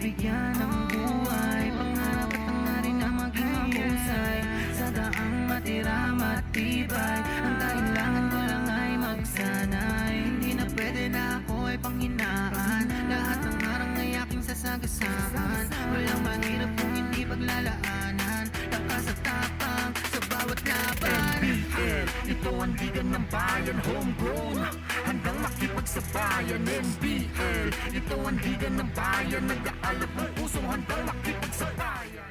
bigyan ng buhay, pangarap at hangarin na maging mahusay, sa daang matira matibay, ang kailangan ko lang ay magsanay. Hindi na pwede na ako ay panghinaan, lahat ng harang ay aking sasagasaan. Walang mahirap kung hindi paglalaanan, lakas at tapang sa bawat laban. NBL, ito ang liga ng bayan, homegrown, hanggang makipagsabayan. NBL, ito ang liga ng bayan, nag-aalap ng pusong hanggang makipagsabayan.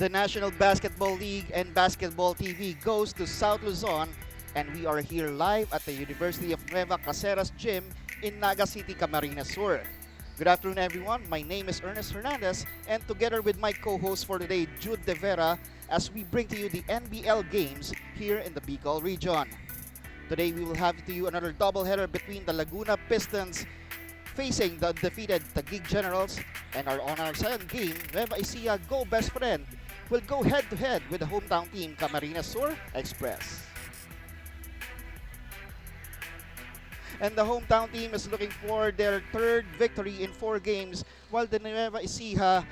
The National Basketball League and Basketball TV goes to South Luzon, and we are here live at the University of Nueva Caceres Gym in Naga City, Camarines Sur. Good afternoon, everyone. My name is Ernest Hernandez, and together with my co-host for today, Jude De Vera, as we bring to you the NBL games here in the Bicol region. Today, we will have to you another doubleheader between the Laguna Pistons facing the defeated Taguig Generals, and on our second game, Nueva Ecija Go Best Friend will go head-to-head with the hometown team, Camarines Sur Express. And the hometown team is looking for their third victory in 4 games, while the Nueva Ecija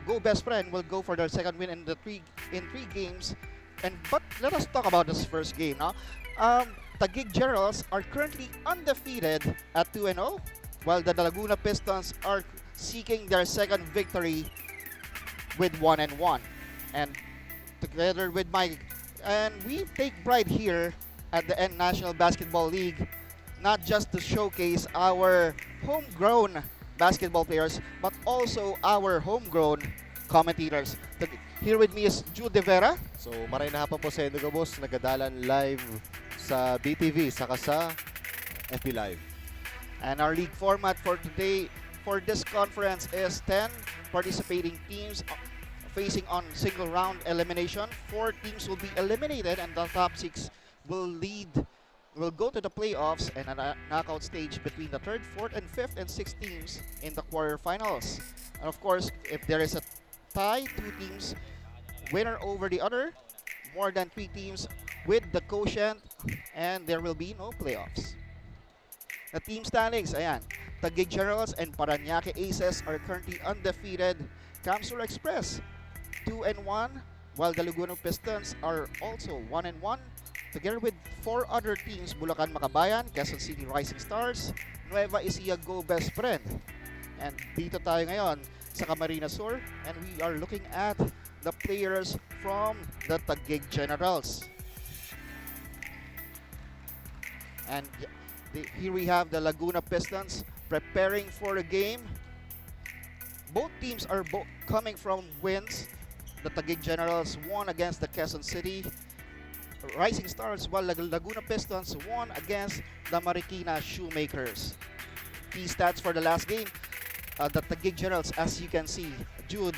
Go Best Friend will go for their second win in 3 games. But let us talk about this first game now. Taguig Generals are currently undefeated at 2-0, while the Laguna Pistons are seeking their second victory with 1-1. And together with we take pride here at the National Basketball League, not just to showcase our homegrown basketball players, but also our homegrown commentators. Here with me is Jude De Vera. So maray na hapon po sa inyo, boss, nagadalan live sa BTV saka sa FB Live. And our league format for today, for this conference, is 10 participating teams facing on single round elimination. 4 teams will be eliminated, and the top 6 will go to the playoffs and a knockout stage between the 3rd, 4th, and 5th and 6th teams in the quarterfinals. And of course, if there is a tie, 2 teams winner over the other, more than 3 teams with the quotient, and there will be no playoffs. The team standings, ayan, Taguig Generals and Parañaque Aces are currently undefeated. Camsur Express 2-1, while the Laguna Pistons are also 1-1. Together with 4 other teams, Bulacan Makabayan, Quezon City Rising Stars, Nueva Ecija Go Best Friend. And dito tayo ngayon sa Camarines Sur, and we are looking at the players from the Taguig Generals. And here we have the Laguna Pistons preparing for the game. Both teams are coming from wins. The Taguig Generals won against the Quezon City Rising Stars, while Laguna Pistons won against the Marikina Shoemakers. Key stats for the last game, the Taguig Generals, as you can see, Jude,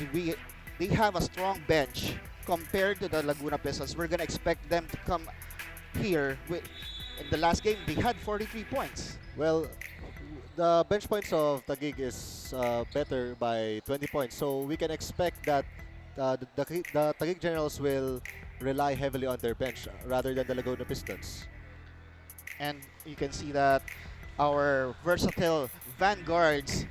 they have a strong bench compared to the Laguna Pistons. We're gonna expect them to come here in the last game. They had 43 points. Well, the bench points of Taguig is better by 20 points, so we can expect that the Taguig Generals will rely heavily on their bench rather than the Laguna Pistons. And you can see that our versatile vanguards,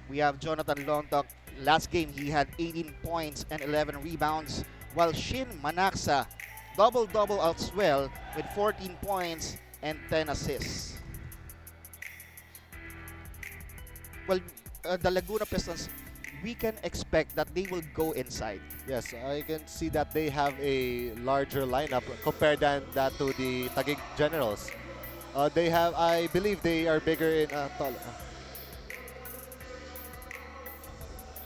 we have Jonathan Lontok. Last game, he had 18 points and 11 rebounds, while Shin Manaxa double-double as well with 14 points and 10 assists. Well, the Laguna Pistons, we can expect that they will go inside. Yes, I can see that they have a larger lineup compared than that to the Taguig Generals. I believe they are bigger in tall.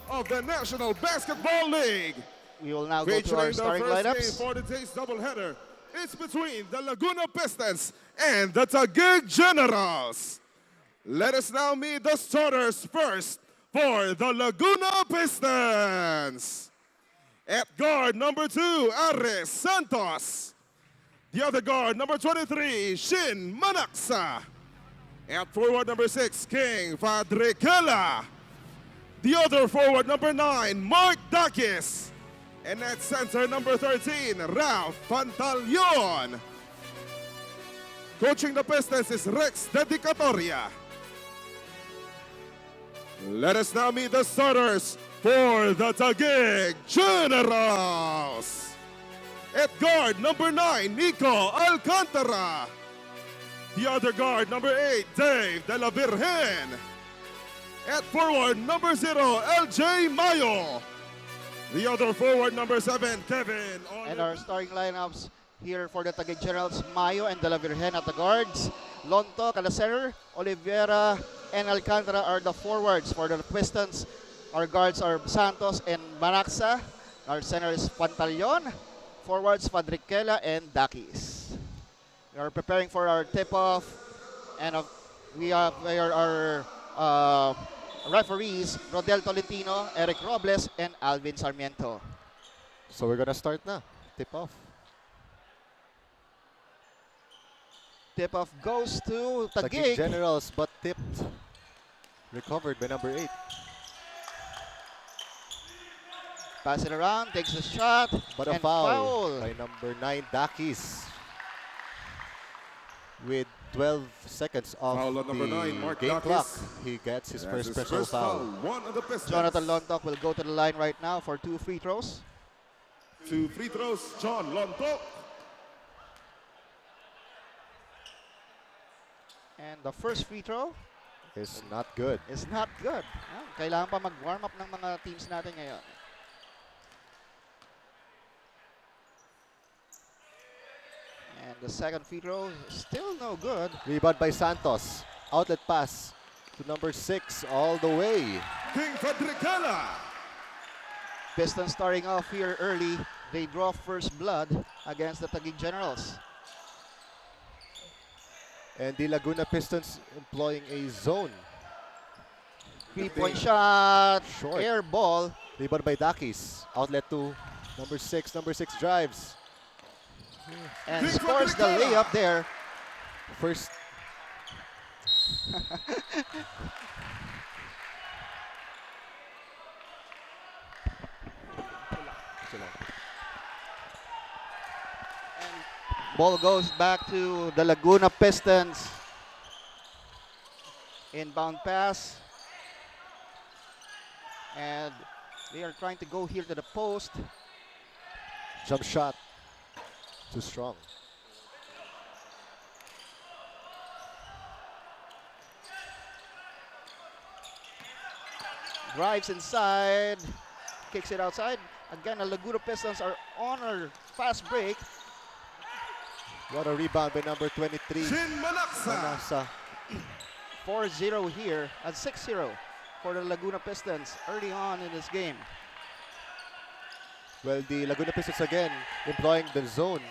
Of the National Basketball League. We will now go to our starting lineups. The first game for today's doubleheader. It's between the Laguna Pistons and the Taguig Generals. Let us now meet the starters first for the Laguna Pistons. At guard, number 2, Ares Santos. The other guard, number 23, Shin Manaxa. At forward, number 6, King Fadrikela. The other forward, number 9, Mark Dakis. And at center, number 13, Ralph Pantaleon. Coaching the Pistons is Rex Dedicatoria. Let us now meet the starters for the Taguig Generals. At guard, number 9, Nico Alcantara. The other guard, number 8, Dave De La Virgen. At forward, number 0, LJ Mayo. The other forward, number 7, Kevin. And our starting lineups here for the Taguig Generals, Mayo and De La Virgen at the guards. Lontok at the center, Oliveira and Alcantara are the forwards. For the Pistons, our guards are Santos and Manaxa. Our center is Pantaleon. Forwards, Fadriquela and Dakis. We are preparing for our tip-off, and we are our referees, Rodel Tolentino, Eric Robles, and Alvin Sarmiento. So we're gonna start na. Tip off. Tip-off goes to Taguig Taguig. Generals, but tipped. Recovered by number 8. Pass it around, takes a shot, But a and foul by number 9, Dakis. With 12 seconds of Foul on number the 9, Mark game Dakis. clock, he gets his That's first his personal first foul. One of the Pistons. Jonathan Lontok will go to the line right now for 2 free throws. 2 free throws, John Lontok. And the first free throw Is not good. is not good. Kailangan pa mag-warm up ng mga teams natin ngayon. And the second free throw is still no good. Rebound by Santos. Outlet pass to number 6 all the way. King Fadriquela. Pistons starting off here early. They draw first blood against the Taguig Generals. And the Laguna Pistons employing a zone. 3-point shot, Short. air ball. Rebound by Dakis. Outlet to number 6. Number 6 drives. And scores the layup there. First. Ball goes back to the Laguna Pistons. Inbound pass. And they are trying to go here to the post. Jump shot. Too strong. Drives inside. Kicks it outside. Again, the Laguna Pistons are on a fast break. What a rebound by number 23. Shin Manaksa. Manasa. 4-0 here at 6-0 for the Laguna Pistons early on in this game. Well, the Laguna Pistons again employing the zone.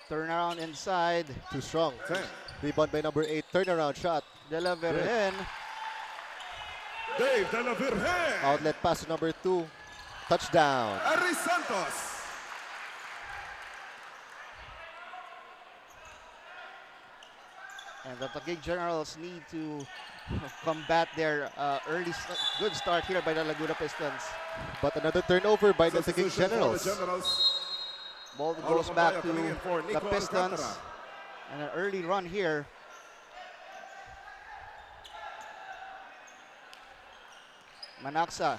Turnaround inside. Too strong. 10. Rebound by number 8. Turnaround shot. De La Virgen. Dave De La Virgen. Outlet pass to number 2. Touchdown. Ari Santos. And the Taguig Generals need to combat their good start here by the Laguna Pistons. But another turnover by the Taguig Substitution for the Generals. Generals. Ball Paulo goes back Pampaya to coming in for the Nico Pistons. Alcantara. And an early run here. Manaxa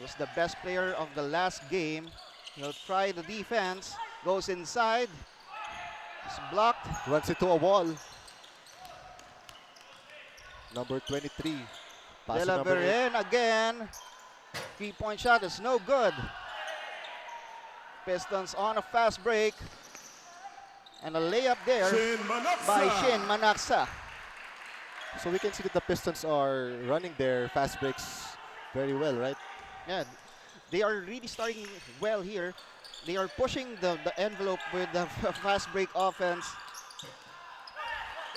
was the best player of the last game. He'll try the defense. Goes inside. It's blocked. Runs into a wall. Number 23. Pass De to La number 8. Virgen again. 3-point shot is no good. Pistons on a fast break. And a layup there Shin Manaksa. by Shin Manaxa. So we can see that the Pistons are running their fast breaks very well, right? Yeah, they are really starting well here. They are pushing the envelope with the fast break offense.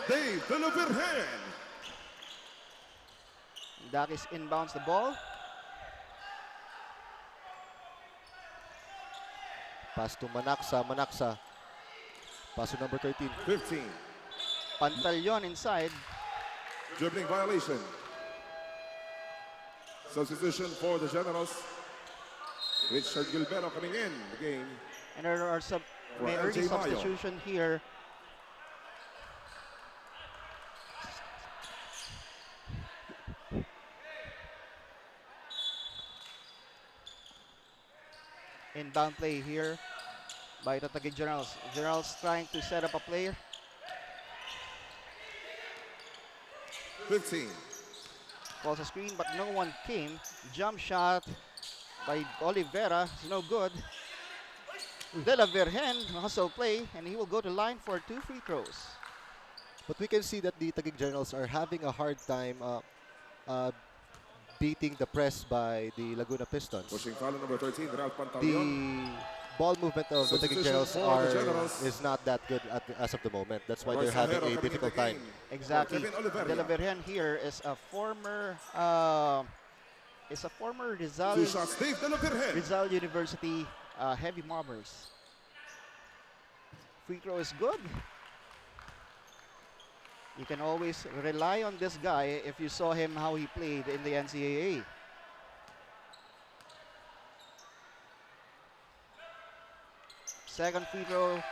Dave De La Virgen. Dakis inbounds the ball. Pass to Manaxa. Manaxa. Pass to number 13. 15. Pantaleon inside. Dribbling violation. Substitution for the Generals. Richard Gilbero coming in the game. And there are some For early LJ Mayo. substitution here. Inbound play here by the Taguig Generals. Generals trying to set up a player. 15. Calls a screen, but no one came. Jump shot by Oliveira is no good. De La Virgen hustle play, and he will go to line for 2 free throws. But we can see that the Taguig Generals are having a hard time beating the press by the Laguna Pistons. Pushing foul number 13, Ralph Pantaleon. The ball movement of the Taguig Substitution Generals for the Generals. is not that good as of the moment. That's why Royce they're having Ajero a coming difficult in the time. game. Exactly. Kevin Oliveira. De La Virgen here is a former Rizal 2 shots, Steve De La Virgen. Rizal University heavy mobbers. Free throw is good. You can always rely on this guy if you saw him how he played in the NCAA. Second free throw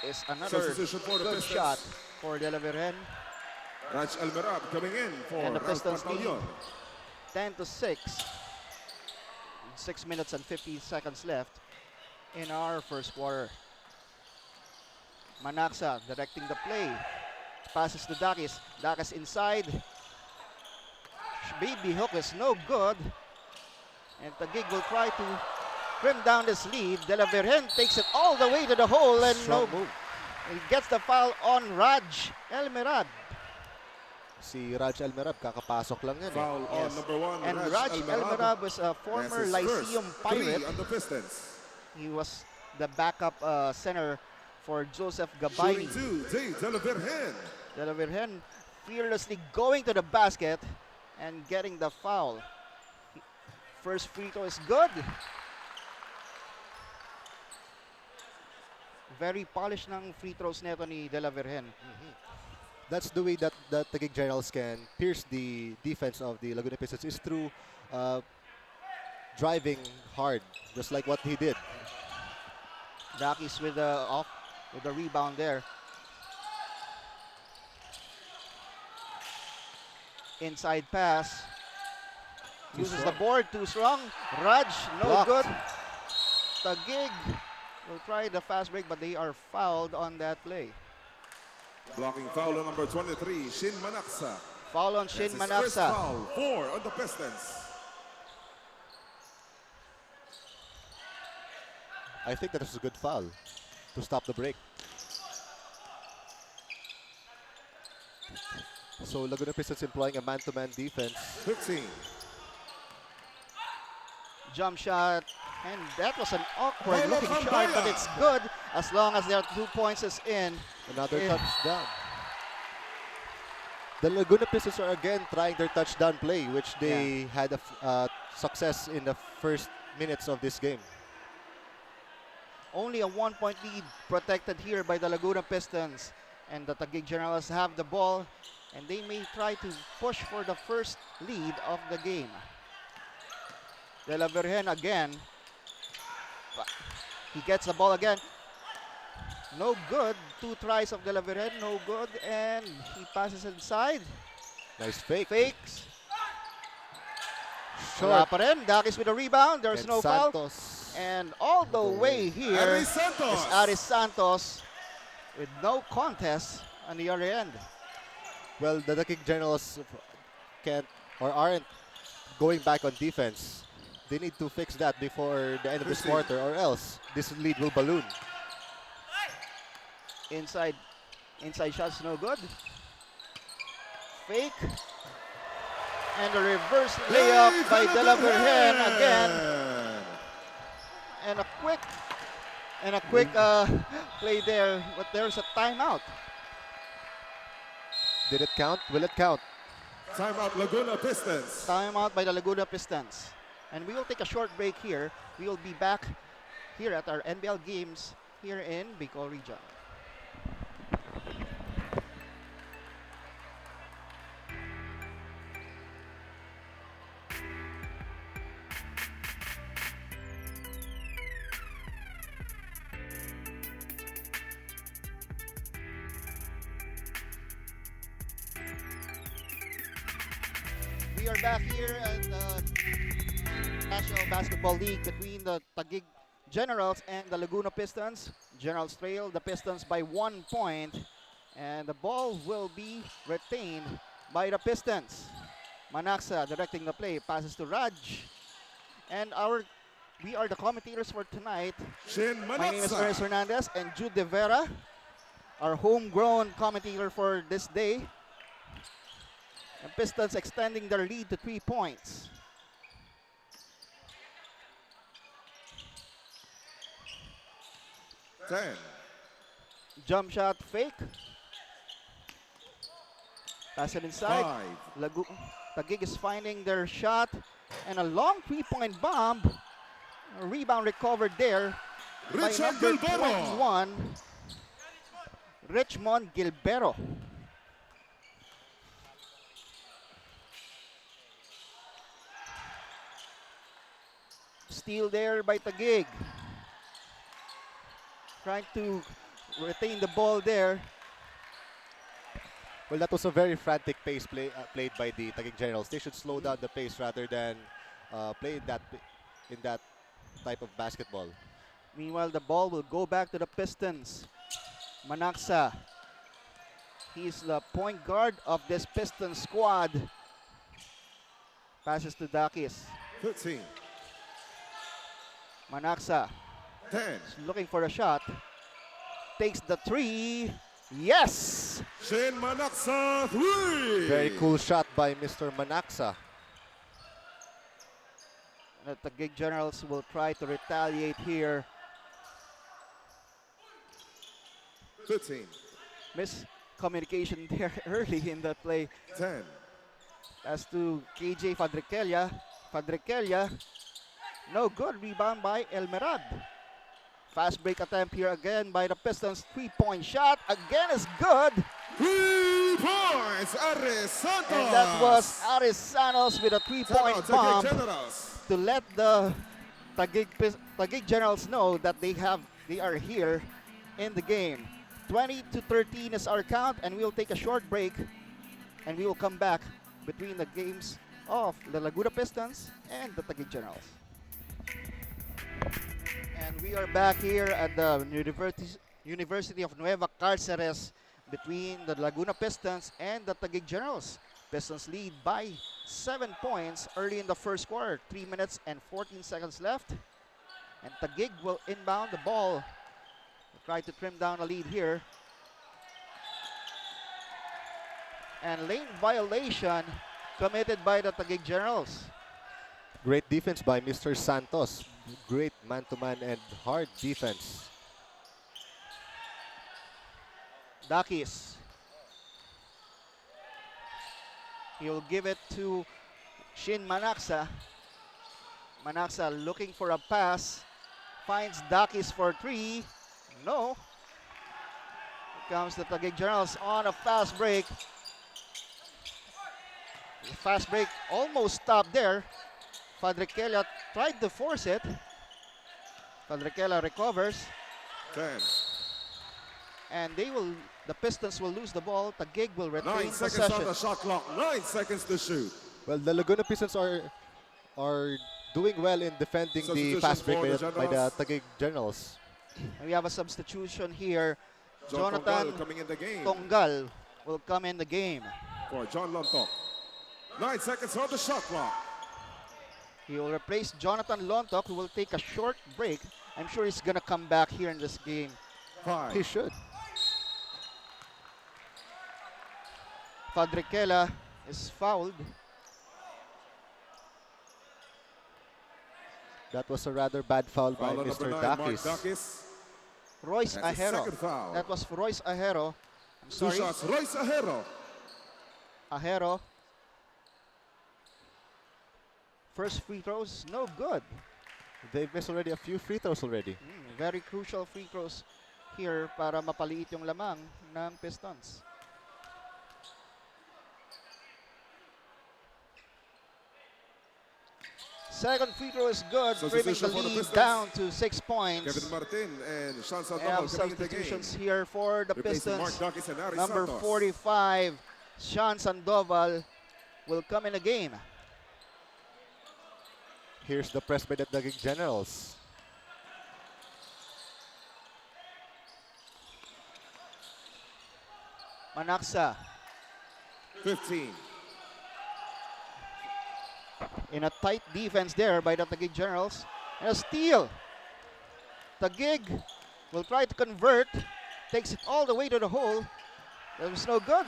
is another Substitution for the good Pistons. shot for De La Virgen. Raj Almerab coming in for And the Ralph Pistons lead Pantaleon. 10-6. 6 minutes and 50 seconds left in our first quarter. Manaxa directing the play. Passes to Dakis. Dakis inside. Baby hook is no good. And Taguig will try to trim down this lead. De La Virgen takes it all the way to the hole and Strong no. move. He gets the foul on Raj Elmirab. Si Raj Almerab, kakapasok lang yan. Foul on Yes. number 1, And Raj Raj Almerab. Elmirab was a That's former his Lyceum first Pirate. 3 on the Pistons. He was the backup center for Joseph Shooting Gabayni. 2, Jay De La Virgen. De La Virgen fearlessly going to the basket and getting the foul. First free throw is good. Very polished ng free throws neto ni De La Virgen. That's the way that the Taguig Generals can pierce the defense of the Laguna Pistons is through driving hard, just like what he did. Dakis with the rebound there. Inside pass. Too Uses strong. the board, too strong. Raj, no Blocked. good. Taguig will try the fast break, but they are fouled on that play. Blocking foul on number 23, Shin Manaxa. Foul on Shin That's his first Manaxa. foul, 4 on the Pistons. I think that was a good foul to stop the break. So Laguna Pistons employing a man-to-man defense. 15. Jump shot. And that was an awkward Paulo looking shot, Cambaya. but it's good as long as there are 2 points is in. Another Yeah. touchdown. The Laguna Pistons are again trying their touchdown play, which they had success in the first minutes of this game. Only a 1-point lead protected here by the Laguna Pistons. And the Taguig Generals have the ball, and they may try to push for the first lead of the game. De La Virgen again. He gets the ball again. No good. 2 tries of De La Virgen, no good. And he passes inside. Nice fake. Fakes. Short. Wala pa rin. Dakis with a rebound. There's And no foul. Santos. And all the way here Aris is Santos. Aris Santos with no contest on the other end. Well, the Taguig Generals can't or aren't going back on defense. They need to fix that before the end of this 15. quarter, or else this lead will balloon. Inside shots no good. Fake. And a reverse layup Hey, by De La Virgen again. And a quick play there, but there's a timeout. Did it count? Will it count? Timeout Laguna Pistons. Timeout by the Laguna Pistons. And we will take a short break here. We will be back here at our NBL games here in Bicol region. are back here at the National Basketball League between the Taguig Generals and the Laguna Pistons. Generals trail the Pistons by 1 point, and the ball will be retained by the Pistons. Manaxa directing the play, passes to Raj. And we are the commentators for tonight. Shin My name is Manaksa. Ernest Hernandez and Jude De Vera, our homegrown commentator for this day. The Pistons extending their lead to 3 points. Ten. Jump shot fake. Pass it inside. 5. Taguig is finding their shot. And a long 3-point bomb. A rebound recovered there by Richard number Gilberto. 21, Richmond Gilberto. Steal there by Taguig. Trying to retain the ball there. Well, that was a very frantic pace played by the Taguig Generals. They should slow down the pace rather than play in that type of basketball. Meanwhile, the ball will go back to the Pistons. Manaxa. He's the point guard of this Pistons squad. Passes to Dakis. 13. Manaxa 10. is looking for a shot. Takes the 3. Yes! Shin Manaksa 3. Very cool shot by Mr. Manaxa. The Taguig Generals will try to retaliate here. 15. Miscommunication there early in the play. 10. As to KJ Fadriquelia. Fadriquelia, no good. Rebound by Elmerad. Fast break attempt here again by the Pistons. 3-point shot again is good. 3 points. Aris Santos. And that was Aris Sanos with a 3-point bomb Generals. to let the Taguig Generals know that they are here in the game. 20-13 is our count, and we'll take a short break, and we will come back between the games of the Laguna Pistons and the Taguig Generals. And we are back here at the University of Nueva Cáceres between the Laguna Pistons and the Taguig Generals. Pistons lead by 7 points early in the first quarter. 3 minutes and 14 seconds left. And Taguig will inbound the ball. Try to trim down a lead here. And lane violation committed by the Taguig Generals. Great defense by Mr. Santos. Great man-to-man and hard defense. Dakis. He will give it to Shin Manaxa. Manaxa looking for a pass. Finds Dakis for 3. No. Here comes the Taguig Generals on a fast break. The fast break almost stopped there. Fadriquelia tried to force it. Fadriquelia recovers. 10. And the Pistons will lose the ball. Taguig will 9 retain seconds on possession. the shot clock. 9 seconds to shoot. Well, the Laguna Pistons are doing well in defending the Substitution fast break for the by the Generals. Taguig Generals. And we have a substitution here. John Jonathan Tongal coming in the game Tongal will come in the game. for John Lontok. 9 seconds on the shot clock. He will replace Jonathan Lontok, who will take a short break. I'm sure he's going to come back here in this game. 5. He should. Fadriquelia is fouled. That was a rather bad foul by Foul on Mr. number 9, Mark Dakis. Dakis. Royce That's his Ajero. second foul. That was Royce Ajero. I'm 2 sorry. shots. Royce Ajero. Ajero. First free throws, no good. They've missed already a few free throws already. Very crucial free throws here para mapaliit yung lamang ng Pistons. Second free throw is good, bringing the Substitution for the lead Pistons. down to 6 points. Kevin Martin and Sean We Sandoval have coming in the game. substitutions here for the Replacing Mark Pistons. Dakis and Aris Number Santos. 45, Sean Sandoval, will come in the game. Here's the press by the Taguig Generals. Manaksa 15. in a tight defense there by the Taguig Generals. And a steal. Taguig will try to convert. Takes it all the way to the hole. That was no good.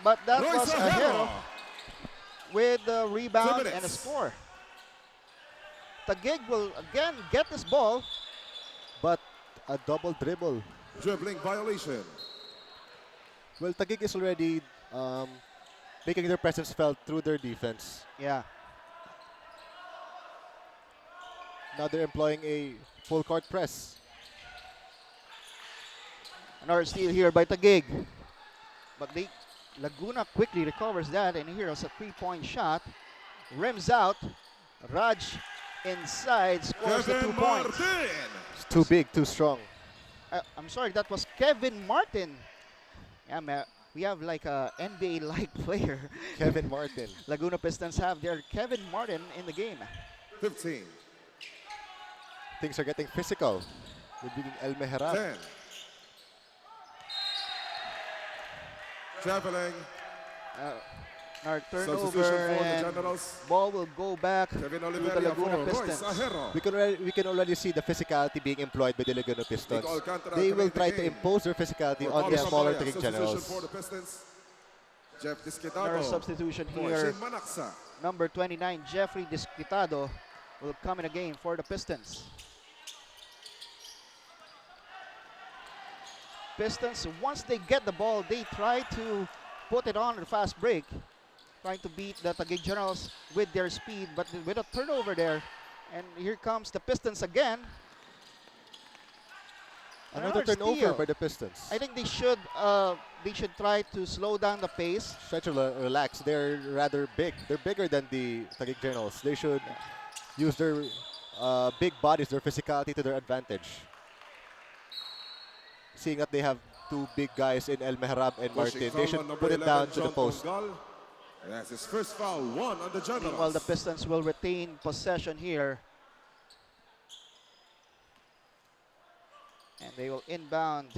But that was a hero with the rebound and a score. Taguig will again get this ball. But a double dribble. Dribbling violation. Well, Taguig is already making their presence felt through their defense. Yeah. Now they're employing a full court press. Another steal here by Taguig. But Laguna quickly recovers that, and here's a three-point shot. Rims out. Raj inside scores the 2 points. It's too big, too strong. I'm sorry, that was Kevin Martin. Yeah, we have like a NBA-like player. Kevin Martin. Laguna Pistons have their Kevin Martin in the game. 15. Things are getting physical. They're beating El Meherab. 10. Traveling. Our Substitution turnover for the and Generals. ball will go back to Kevin the Oliveira Laguna for Royce Pistons. Ahero. We can already see the physicality being employed by the Laguna Pistons. Nico Alcantara They will coming try the to game. impose their physicality For on the Paulo smaller Sambaya, Taguig substitution Generals. for the Pistons. Jeff Another Disquitado. substitution For here. Shane Manaksa. Number 29, Jeffrey Disquitado, will come in the game for the Pistons. Pistons, once they get the ball, they try to put it on a fast break, trying to beat the Taguig Generals with their speed, but with a turnover there. And here comes the Pistons again. Another turnover steal. by the Pistons. I think they should try to slow down the pace. Try to relax. They're rather big. They're bigger than the Taguig Generals. They should use their big bodies, their physicality to their advantage. Seeing that they have two big guys in El Meherab and Martin, they should put it down to the post. That's his first foul, 1 on the Generals. Meanwhile, the Pistons will retain possession here. And they will inbound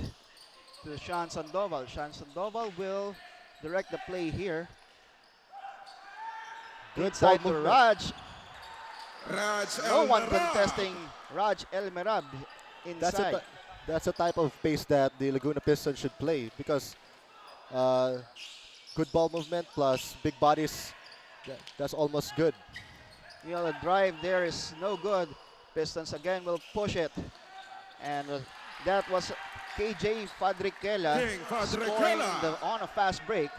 to Sean Sandoval. Sean Sandoval will direct the play here. Good Inside ball to movement. Raj. Raj No one Elmerab. contesting Raj Elmerab inside. That's the type of pace that the Laguna Pistons should play because good ball movement plus big bodies, that's almost good. You know, the drive there is no good. Pistons again will push it. And that was KJ Fadriquela King scoring Fadriquela. on a fast break.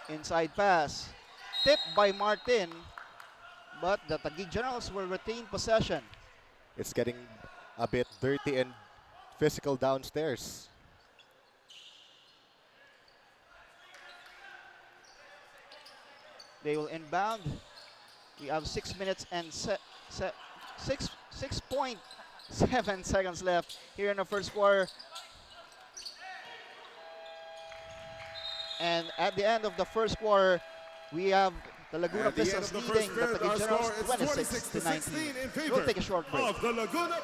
Inside pass. Tipped by Martin. But the Taguig Generals will retain possession. It's getting a bit dirty and physical downstairs. They will inbound. We have 6 minutes and 6.7 seconds left here in the first quarter. And at the end of the first quarter, we have the Laguna At the end Pistons of the leading first the period, our Taguig Generals score is 26 to 19. 16 in favor We'll take a short break. of the Laguna.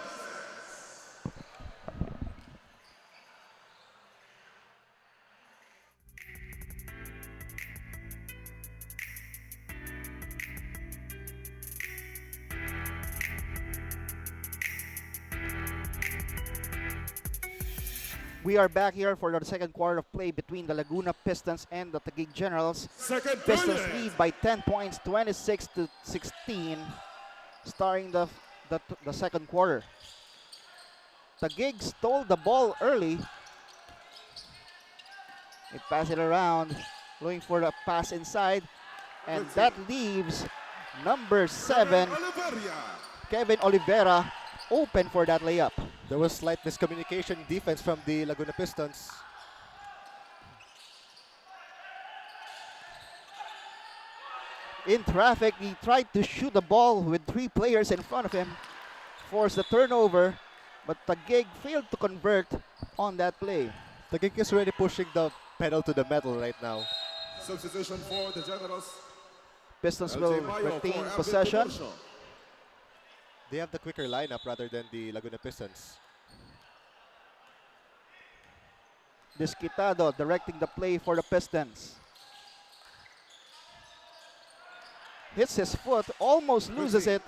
We are back here for the second quarter of play between the Laguna Pistons and the Taguig Generals. Second Pistons period. lead by 10 points, 26 to 16, starting the second quarter. Taguig stole the ball early. They pass it around, looking for the pass inside, and that leaves number 7, Kevin Oliveira, open for that layup. There was slight miscommunication defense from the Laguna Pistons. In traffic, he tried to shoot the ball with 3 players in front of him, forced the turnover, but Taguig failed to convert on that play. Taguig is already pushing the pedal to the metal right now. Substitution for the Generals. Pistons LJ will Mayo retain for Alvin possession. Tiburcio. They have the quicker lineup rather than the Laguna Pistons. Desquitado directing the play for the Pistons. Hits his foot, almost loses it.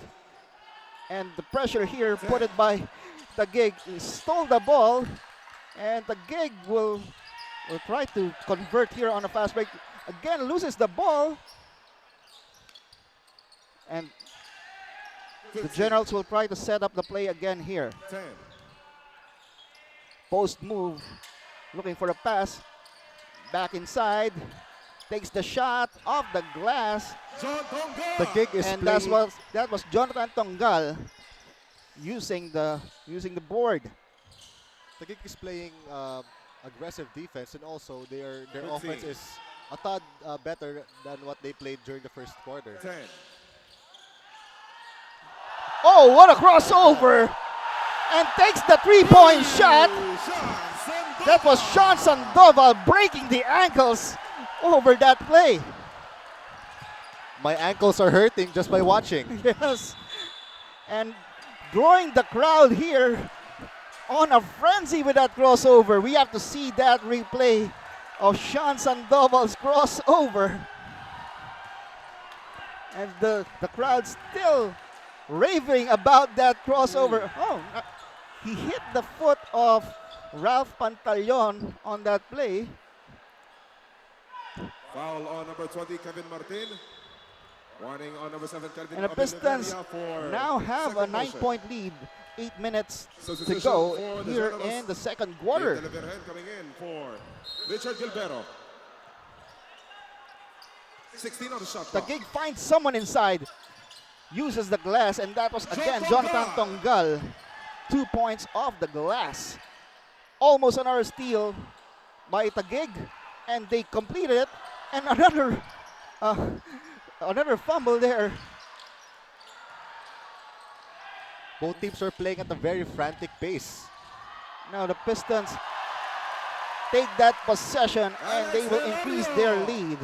And the pressure here put it by Taguig. He stole the ball. And Taguig will try to convert here on a fast break. Again, loses the ball. And the 15, Generals will try to set up the play again here. 10. Post move, looking for a pass. Back inside. Takes the shot off the glass. John Tonga. Taguig is And playing. that was Jonathan Tongal using the board. Taguig is playing aggressive defense, and also their 15. offense is a tad better than what they played during the first quarter. 10. Oh, what a crossover! And takes the three-point shot. That was Sean Sandoval breaking the ankles over that play. My ankles are hurting just by watching. Yes. And drawing the crowd here on a frenzy with that crossover. We have to see that replay of Sean Sandoval's crossover. And the crowd still raving about that crossover. Oh, he hit the foot of Ralph Pantaleon on that play. Foul on number 20, Kevin Martin. Warning on number 7, Calvin And the Pistons Oliveria for now have a second motion. 9-point lead. 8 minutes to Substitution go for the here Generals. in the second Dave quarter. Delaverhen coming in for Richard Gilbero. 16 on the shot clock. Taguig finds someone inside, uses the glass, and that was again Jonathan Tongal. 2 points off the glass. Almost another steal by Taguig, and they completed it. And another fumble there. Both teams are playing at a very frantic pace. Now the Pistons take that possession and they will increase their lead.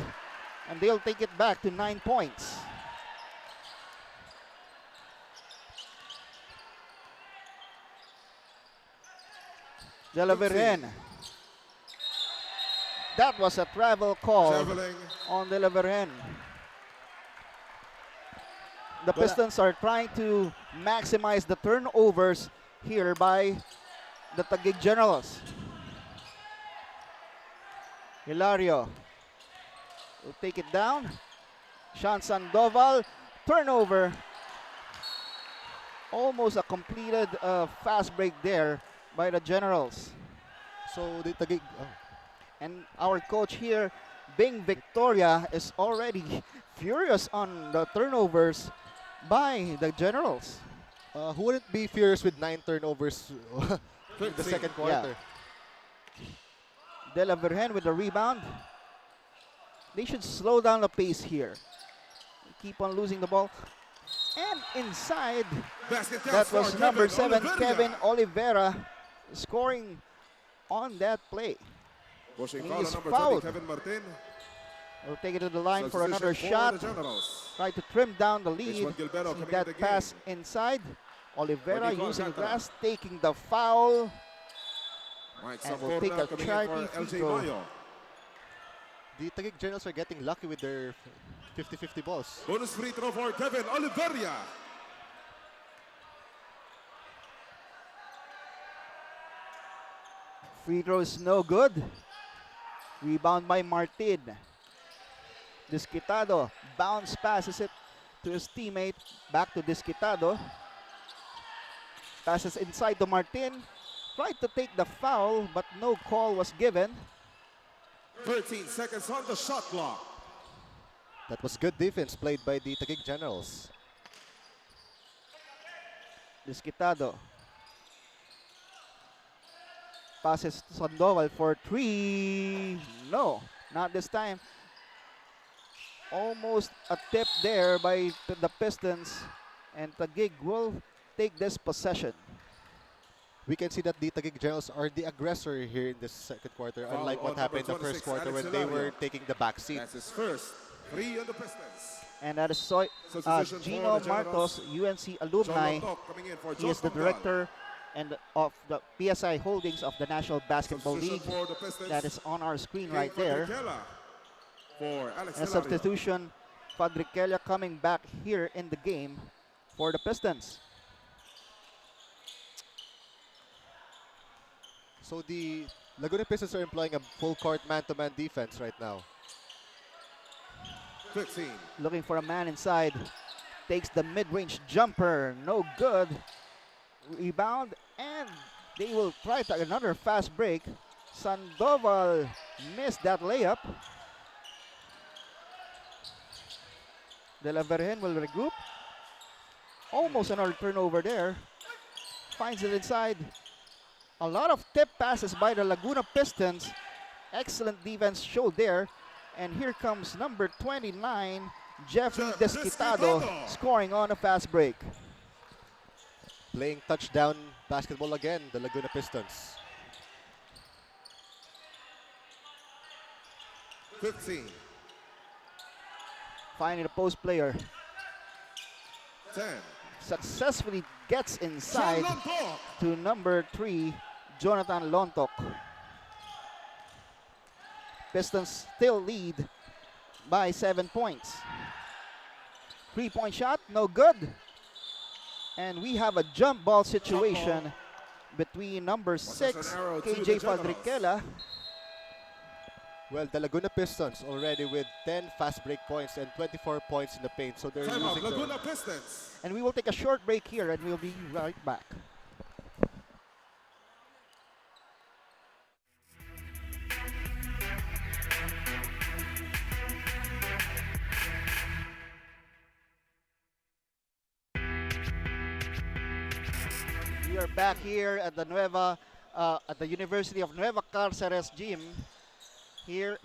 And they'll take it back to 9 points. Delaverhen. That was a travel call Traveling. on Delaverhen. The Pistons are trying to maximize the turnovers here by the Taguig Generals. Hilario will take it down. Sean Sandoval, turnover. Almost a completed fast break there by the Generals. So the Taguig. And our coach here, Bing Victoria, is already furious on the turnovers by the Generals. Who wouldn't be furious with 9 turnovers in the 13. second quarter? Delaverhen with the rebound. They should slow down the pace here. Keep on losing the ball. And inside, Basket that counts was for number Kevin 7, Oliveria. Kevin Oliveira, scoring on that play. Pushing He foul is on number fouled. 20, Kevin Martin. Will take it to the line for another Substitution shot. the Generals. Try to trim down the lead. Richmond Gilbero See coming that in the pass game. inside. Oliveira Rodrigo using the Alcantara. glass, taking the foul. Mike And we'll take Saporna a coming in charity for free LJ throw. Mayo. The Taguig Generals are getting lucky with their 50-50 balls. Bonus free throw for Kevin Oliveria. Free throw is no good. Rebound by Martin. Desquitado bounce passes it to his teammate. Back to Desquitado. Passes inside to Martin. Tried to take the foul, but no call was given. 13 seconds on the shot clock. That was good defense played by the Taguig Generals. Desquitado. Passes to Sandoval for 3. No, not this time. Almost a tip there by the Pistons. And Taguig will take this possession. we can see that the Taguig Generals are the aggressor here in this second quarter, Foul unlike what on happened in number the first 26, quarter Alex when they were Hilario. taking the back seat. That's his first. 3 on the Pistons. And that is Substitution for Gino the Generals. Martos, UNC John alumni. Lotok coming in for He John is the Tonggal. director and of the PSI Holdings of the National Basketball Substitution League. for the Pistons. That is on our screen King right there. Fadriquela for Alex And a Hilario. substitution, Fadriquela coming back here in the game for the Pistons. So the Laguna Pistons are employing a full court man-to-man defense right now. 15. Looking for a man inside. Takes the mid-range jumper. No good. Rebound. And they will try another fast break. Sandoval missed that layup. De La Vergen will regroup. Almost another turnover there. Finds it inside. A lot of tip passes by the Laguna Pistons. Excellent defense showed there. And here comes number 29, Jeffrey Desquitado, scoring on a fast break. Playing touchdown basketball again, the Laguna Pistons. 15. Finding a post player. 10. Successfully gets inside John Lotok. to number 3, Jonathan Lontok. Pistons still lead by 7 points. 3-point shot, no good. And we have a jump ball situation between number 6, an arrow to KJ the Generals. Fadriquela. Well, the Laguna Pistons already with 10 fast break points and 24 points in the paint, so they're Timeout, using Laguna the... Pistons. And we will take a short break here and we'll be right back. We are back here at the at the University of Nueva Cáceres gym here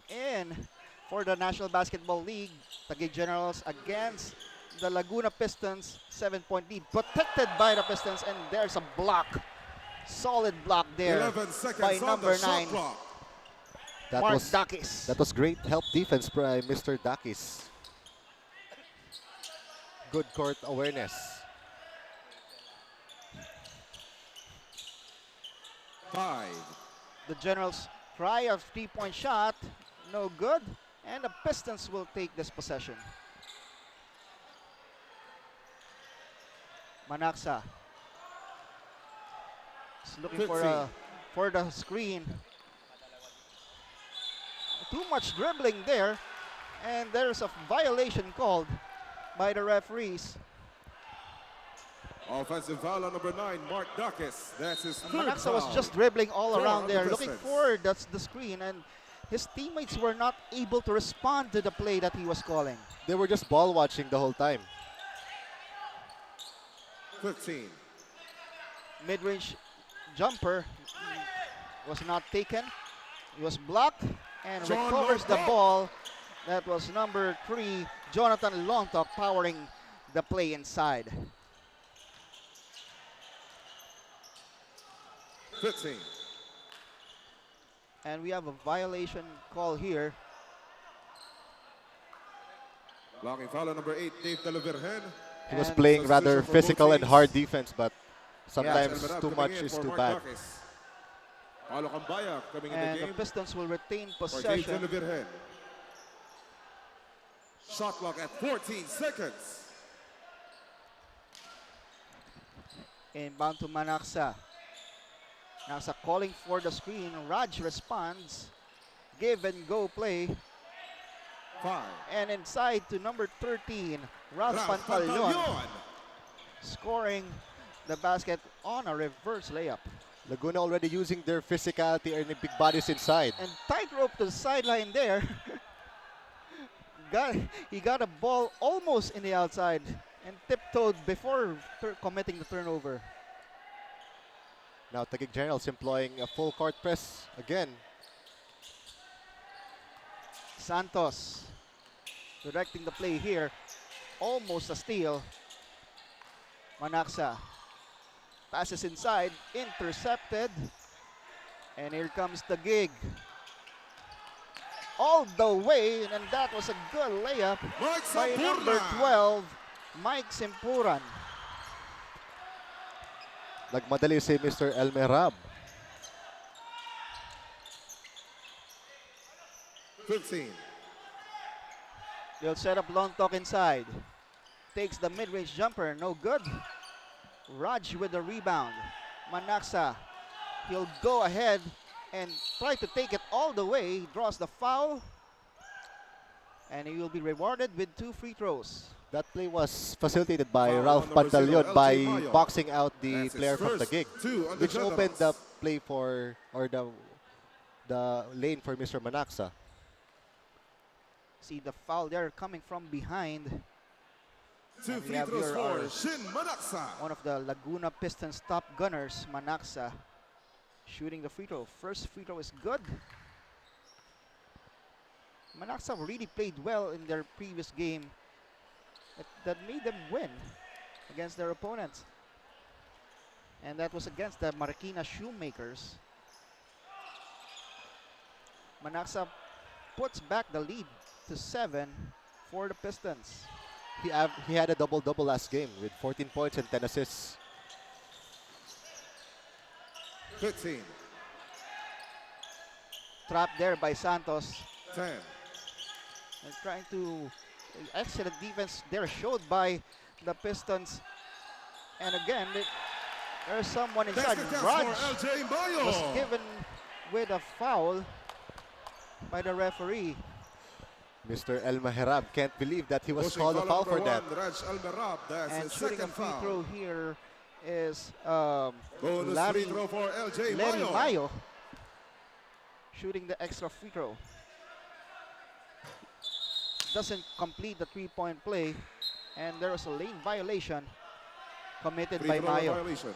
for the National Basketball League. Taguig Generals against the Laguna Pistons, 7-point lead, protected by the Pistons, and there's a block, solid block there 11 seconds by on number the shot 9, clock. Mark was, Dakis. that was great help defense by Mr. Dakis. Good court awareness. 5. The Generals try a 3-point shot, no good, and the Pistons will take this possession. Manaxa is looking 15. for the screen. Too much dribbling there, and there's a violation called by the referees. Offensive foul on number 9, Mark Dakis. That's his third Manaxa was foul. just dribbling all Four around on the there, looking Pistons. for the screen, and his teammates were not able to respond to the play that he was calling. They were just ball watching the whole time. 15. Mid-range jumper was not taken. He was blocked and John recovers the Lontok. ball. That was number 3, Jonathan Lontok, powering the play inside. 15. And we have a violation call here. Blocking foul on number 8, Dave De La Vergen. He was And playing rather substitution for physical both and teams. hard defense, but Yes, sometimes Elmerab too coming much in is for too Mark bad. Dakis. Paulo Cambaya coming in And the the game Pistons will retain for Dave De possession. La Vergen. Shot clock at 14 seconds. Inbound to Manaxa. Manaxa calling for the screen. Raj responds. Give and go play. 5. And inside to number 13, Ralph Ralph Pantaleon, Pantaleon. scoring the basket on a reverse layup. Laguna already using their physicality, earning big bodies inside. And tightrope to the sideline there. He got a ball almost in the outside and tiptoed before committing the turnover. Now Taguig Generals employing a full court press again. Santos directing the play here. Almost a steal. Manaxa Passes inside, intercepted. And here comes Taguig. All the way, and that was a good layup Mike by number Sampurna. 12, Mike Simpuran. Nagmadali si Mr. Elmerab. 15. They'll set up long talk inside. Takes the mid-range jumper, no good. Raj with the rebound. Manaxa, he'll go ahead and try to take it all the way. Draws the foul. And he will be rewarded with 2 free throws. That play was facilitated by Foul Ralph on number 0, Pantaleon LJ by Mayo. boxing out the That's his player from first Taguig, 2 on the which opened the Generals. play for, or the lane for Mr. Manaxa. See the foul there coming from behind. 2 And we free have throws here for our- Shin Manaksa. One of the Laguna Pistons top gunners, Manaxa, shooting the free throw. First free throw is good. Manaxa really played well in their previous game that made them win against their opponents. And that was against the Marikina Shoemakers. Manaxa puts back the lead to 7 for the Pistons. He had a double-double last game with 14 points and 10 assists. 15. Trapped there by Santos. 10. And trying to excellent defense there showed by the Pistons. And again, there's someone inside. Basket counts Raj for LJ Mayo. was given with a foul by the referee. Mr. El Maherab can't believe that he was Pushing called a foul number for that. 1, Raj Almerab. That's And his shooting a second free foul. throw here is Bonus Larry free throw for LJ Larry Mayo. Mayo shooting the extra free throw. Doesn't complete the 3-point play, and there was a lane violation committed Free by throw Mayo. violation.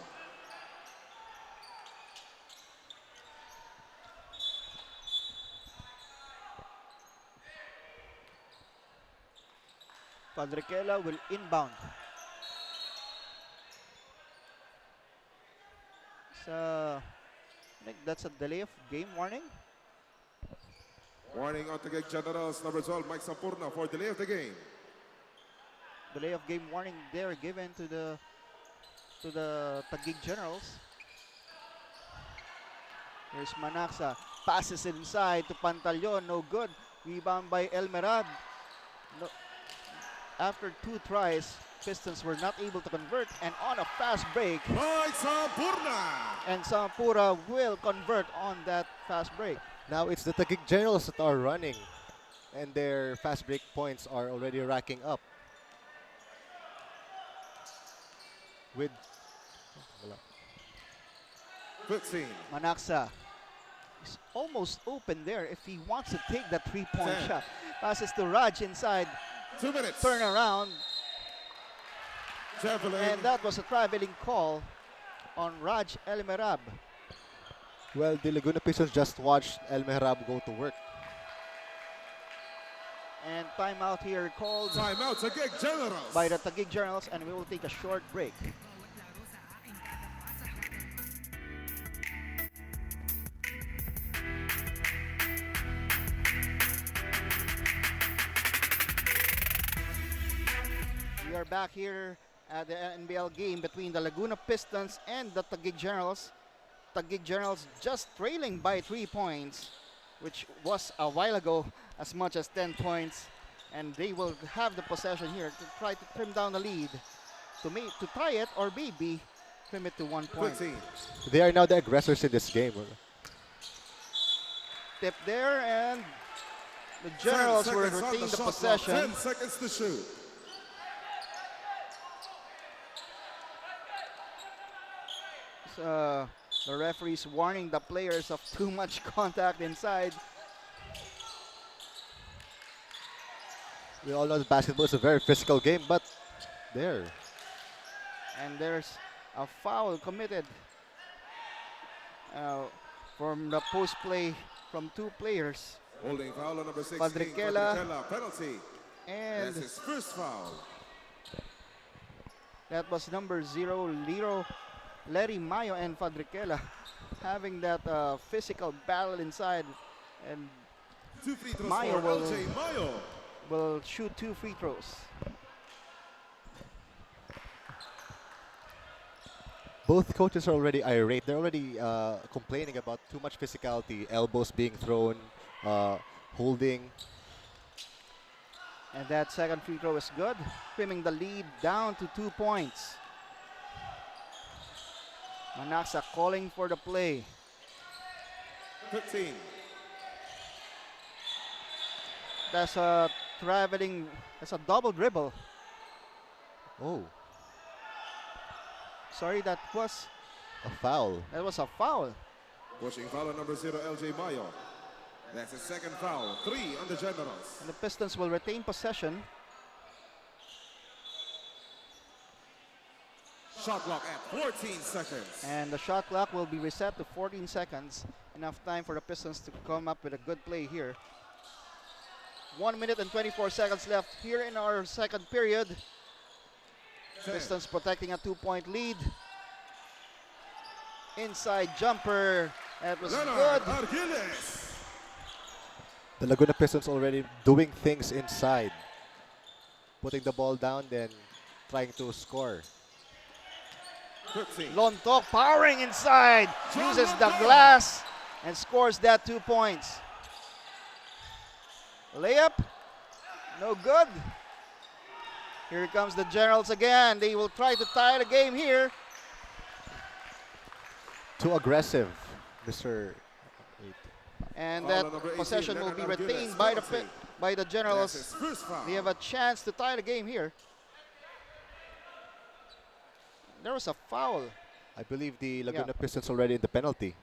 Fadriquela will inbound. So, I think that's a delay of game warning. Warning on Taguig Generals, number 12, Mike Sampurna for delay of the game. Delay of game warning there given to the Taguig Generals. Here's Manaxa. Passes it inside to Pantaleon. No good. Rebound by Elmerad. No, after 2 tries, Pistons were not able to convert. And on a fast break, Mike Sampurna. and Sampura will convert on that fast break. Now it's the Taguig Generals that are running, and their fast break points are already racking up. With 15. Manaxa is almost open there if he wants to take that 3-point 10. shot. Passes to Raj inside, 2 minutes. turn around, Javelin. and that was a traveling call on Raj Elmerab. well, the Laguna Pistons just watched El Mehrab go to work. And timeout here called Timeout Taguig Generals. by the Taguig Generals, and we will take a short break. We are back here at the NBL game between the Laguna Pistons and the Taguig Generals. Taguig Generals just trailing by 3 points, which was a while ago as much as 10 points. And they will have the possession here to try to trim down the lead to tie it or maybe trim it to 1 point. 15. They are now the aggressors in this game. Tip there, and the Generals 10 will seconds on retain the shot clock. possession. 10 seconds to shoot. The referee's warning the players of too much contact inside. We all know that basketball is a very physical game, but there. And there's a foul committed from the post play from 2 players. Holding foul on number 16. Fadriquela. Fadriquela, penalty. And That's his first foul. that was number 0, Liro Larry Mayo and Fadriquela having that physical battle inside, and 2 free throws Mayo for LJ Mayo. will shoot 2 free throws. Both coaches are already irate. They're already complaining about too much physicality, elbows being thrown, holding. And that second free throw is good, trimming the lead down to 2 points. Manaxa calling for the play. 15. That's a that's a double dribble. Oh, Sorry, that was a foul. a foul. Pushing foul on number 0, LJ Mayo. That's his second foul. 3 on the Generals. And the Pistons will retain possession. Shot clock at 14 seconds. And the shot clock will be reset to 14 seconds. Enough time for the Pistons to come up with a good play here. 1 minute and 24 seconds left here in our second period. 10. Pistons protecting a 2-point lead. Inside jumper. That was Leonard good. Arguelles. The Laguna Pistons already doing things inside. Putting the ball down, then trying to score. 15. Lontok powering inside. John Uses the Lontok. glass and scores that 2 points. Layup. No good. Here comes the Generals again. They will try to tie the game here. Too aggressive, Mr. And Foul that on number 18, possession will Leonard be Arguelles, retained by penalty. by the That's Generals. his first foul. They have a chance to tie the game here. There was a foul. I believe the Laguna Pistons already in the penalty.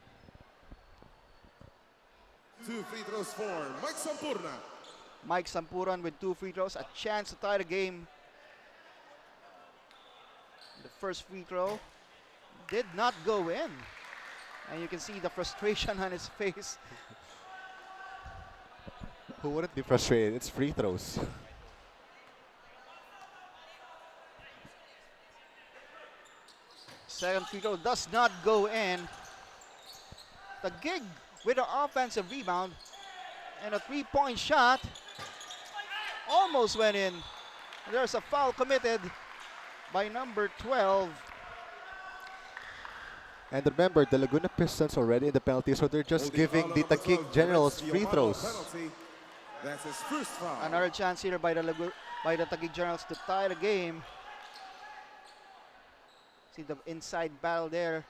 2 free throws for Mike Sampurna. Mike Sampuran with 2 free throws. A chance to tie the game. The first free throw did not go in. And you can see the frustration on his face. Who wouldn't be frustrated? It's free throws. Second free throw does not go in. Taguig with an offensive rebound. And a 3-point shot almost went in. There's a foul committed by number 12. And remember, the Laguna Pistons already in the penalty, so they're just Holding giving foul on the number Taguig 12, Generals Rex free Diomano throws. penalty. That's his first foul. Another chance here by the Taguig Generals to tie the game. See the inside battle there.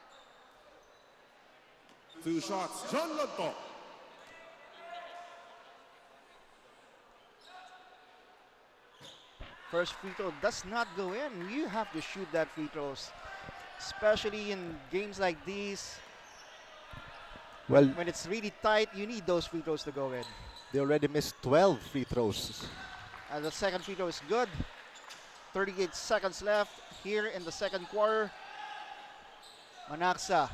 2 shots, John Lontok. First free throw does not go in. You have to shoot that free throws, especially in games like these. Well, When it's really tight, you need those free throws to go in. they already missed 12 free throws. And the second free throw is good. 38 seconds left here in the second quarter. Manaxa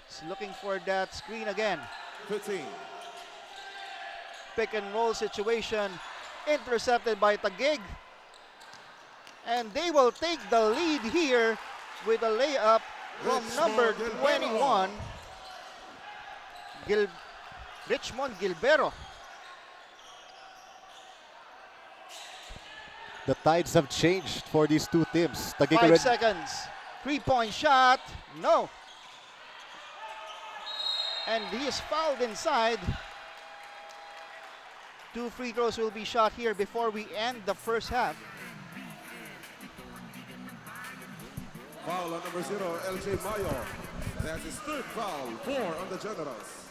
is looking for that screen again. 15. Pick and roll situation. Intercepted by Taguig. And they will take the lead here with a layup from number 21, Richmond Gilbero. The tides have changed for these two teams. Taguig 5 already, seconds. 3-point shot. No. And he is fouled inside. 2 free throws will be shot here before we end the first half. Foul on number 0, LJ Mayo. That's his third foul. 4 on the Generals.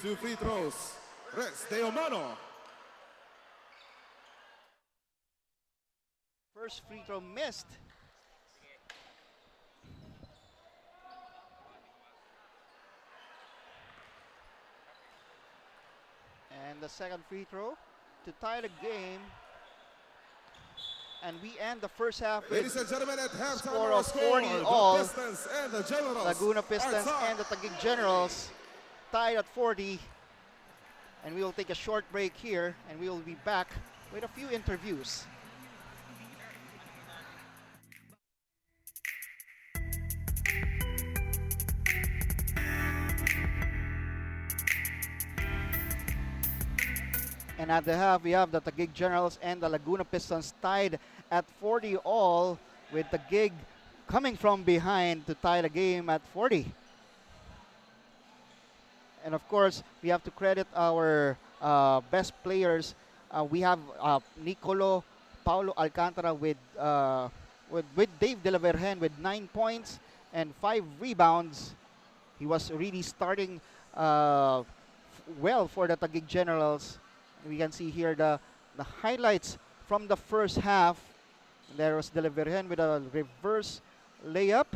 2 free throws, Rex Diomano. First free throw missed. And the second free throw to tie the game. And we end the first half Ladies with and gentlemen, at halftime, score our of score, 40 the all. Pistons and the Generals Laguna are Pistons tied. and the Taguig Generals tied at 40. And we will take a short break here and we will be back with a few interviews. And at the half, we have the Taguig Generals and the Laguna Pistons tied at 40 all, with Taguig coming from behind to tie the game at 40. And of course, we have to credit our best players. We have Nicolo Paulo Alcantara with Dave De La Vergen with 9 points and 5 rebounds. He was really starting well for the Taguig Generals. We can see here the highlights from the first half. There was De La Vergen with a reverse layup.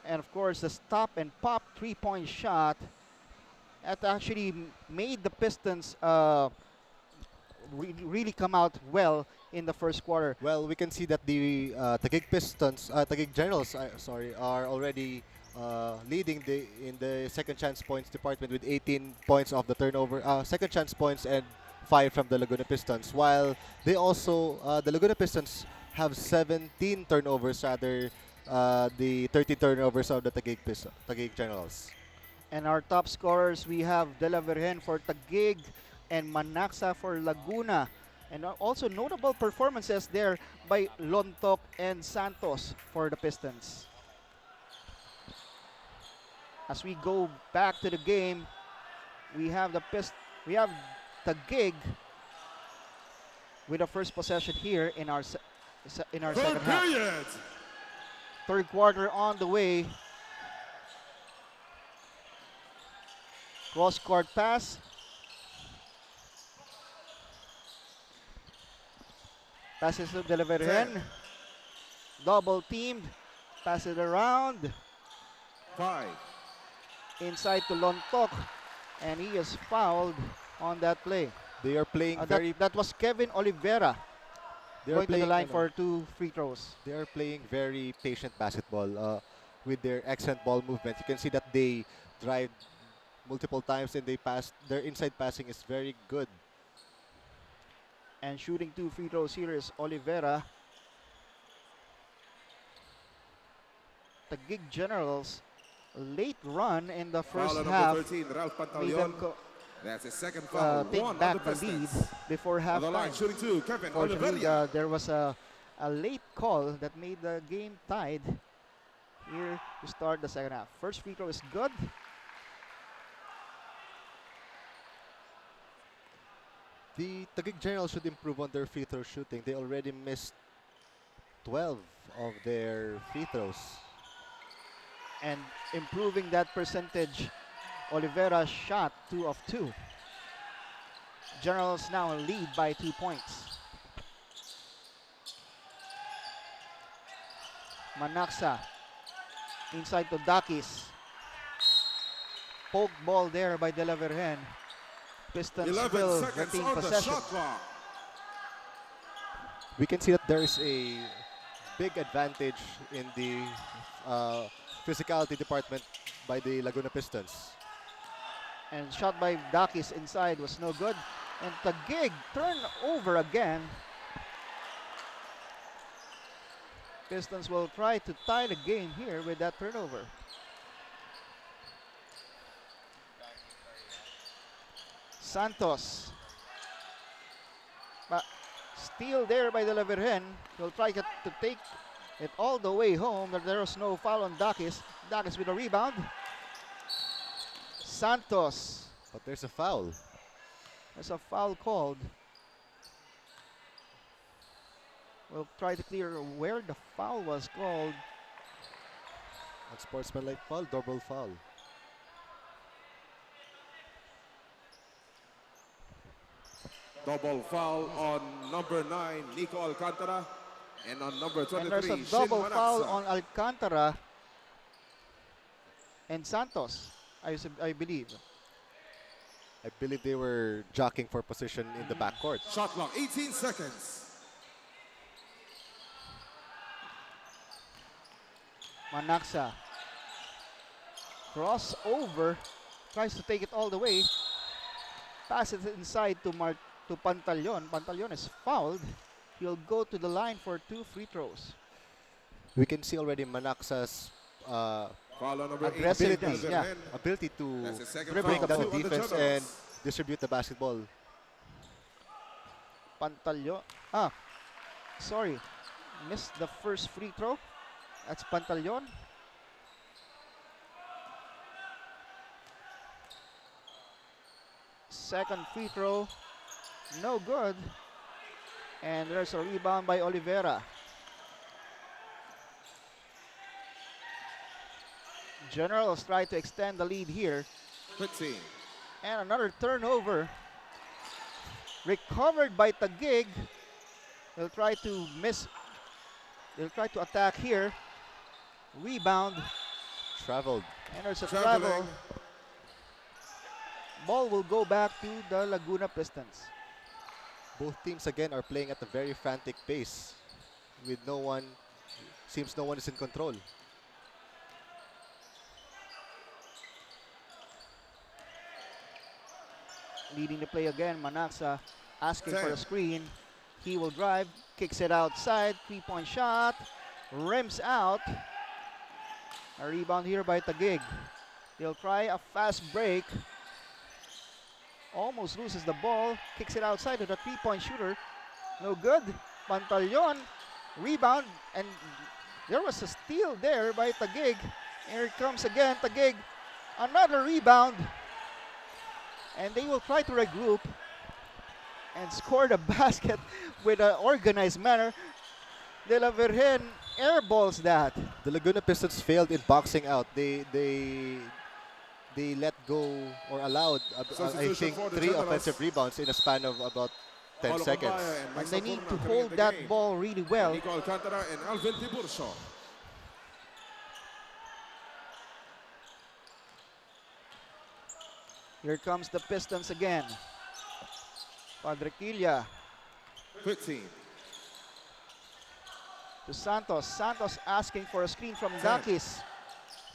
And of course, the stop and pop 3-point shot that actually made the Pistons really come out well in the first quarter. Well, we can see that the Taguig Pistons, Taguig Generals, sorry, are already leading in the second chance points department with 18 points off the turnover, second chance points and 5 from the Laguna Pistons. While they also, the Laguna Pistons have 17 turnovers rather the 30 turnovers of the Taguig Generals. And our top scorers, we have De La Vergen for Taguig and Manaxa for Laguna. And also notable performances there by Lontok and Santos for the Pistons. As we go back to the game, we have Taguig with the first possession here in our Third second half. period. Third quarter on the way. Cross-court pass. Passes to De La Vergen. Double teamed. Pass it around. 5. Inside to Lontok. And he is fouled on that play. They are playing That was Kevin Oliveira they are going to the playing, line for 2 free throws. they are playing very patient basketball with their excellent ball movement. You can see that they drive multiple times and they pass. Their inside passing is very good. And shooting 2 free throws here is Oliveira. Taguig Generals late run in the first Foul on half number 13, Ralph made them Pantaleon. That's his second foul. take One back on the the lead Pistons. before On the line, halftime. shooting 2, Kevin Fortunately, Oliveira. there was a late call that made the game tied here to start the second half. First free throw is good. The Taguig Generals should improve on their free throw shooting. They already missed 12 of their free throws. And improving that percentage, Oliveira shot 2 of 2. Generals now lead by 2 points. Manaxa inside to Dakis. Poke ball there by De La Vergen. Pistons 11 will seconds retain on the possession. shot clock. We can see that there is a big advantage in the physicality department by the Laguna Pistons. And shot by Dakis inside was no good. And Taguig turn over again. Pistons will try to tie the game here with that turnover. Santos. But steal there by De La Vergen. Will try to take it all the way home. But there was no foul on Dakis. Dakis with a rebound. Santos. But there's a foul. There's a foul called. We'll try to clear where the foul was called. Unsportsmanlike foul, double foul. Double foul on number 9, Nico Alcantara. And on number And 23, there's a Shin double foul Manaxa. on Alcantara and Santos, I believe. I believe they were jockeying for position in the backcourt. Shot clock, 18 seconds. Manaxa. Crossover. Tries to take it all the way. Passes it inside to Pantaleon. Pantaleon is fouled. He'll go to the line for 2 free throws. We can see already Manaxa's Foul on number 8, Aggressiveness, David yeah. Vergen. ability to That's his second break foul. up the Two on the defense and Generals. distribute the basketball. Pantalyon. Sorry. Missed the first free throw. That's Pantalyon. Second free throw. No good. And there's a rebound by Oliveira. Generals try to extend the lead here. 15. And another turnover. Recovered by Taguig. They'll try to attack here. Rebound. Traveled. And there's a Traveling. travel. Ball will go back to the Laguna Pistons. Both teams again are playing at a very frantic pace. With no one, seems no one is in control. Leading the play again, Manaxa asking for a 10. screen. He will drive, kicks it outside, three-point shot, rims out. A rebound here by Taguig. They'll try a fast break. Almost loses the ball, kicks it outside to the three-point shooter. No good. Pantalyon, rebound, and there was a steal there by Taguig. Here it comes again, Taguig. Another rebound. And they will try to regroup and score the basket with an organized manner. De La Virgen airballs that. The Laguna Pistons failed in boxing out. They let go or allowed, I Substitution think, for the 3 Generals. offensive rebounds in a span of about 10 Paulo seconds. Pambaya and And Mike they need Saturno to coming in hold the that game. ball really well. Nico Alcantara and Alvin Tiburcio. Here comes the Pistons again. Padrequilla 15. to Santos. Santos asking for a screen from 10. Dakis.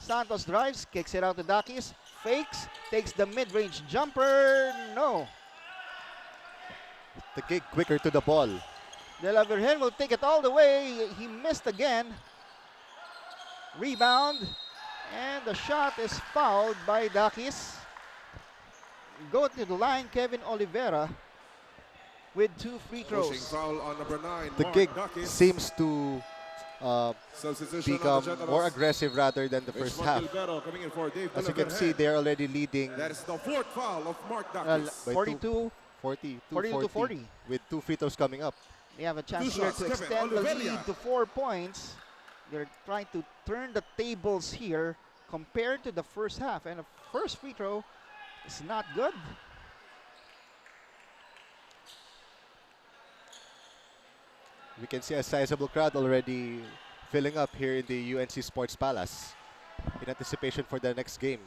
Santos drives, kicks it out to Dakis. Fakes, takes the mid-range jumper. No. The kick quicker to the ball. De La Virgen will take it all the way. He missed again. Rebound. And the shot is fouled by Dakis. Go to the line, Kevin Oliveira with 2 free Pushing throws. foul on number 9. The Mark kick Dakis. seems to Substitution on become the Generals. more aggressive rather than the first Richmond half. Gilberto coming in for Dave As De you La can see, Virgen. they're already leading That is the 4th foul of Mark Well, Dakis. by 42. 40 to 40. with 2 free throws coming up. They have a chance 2 here shots, to Kevin extend the Oliveira. lead to 4 points. They're trying to turn the tables here compared to the first half. And the first free throw is not good. We can see a sizable crowd already filling up here in the UNC Sports Palace in anticipation for the next game.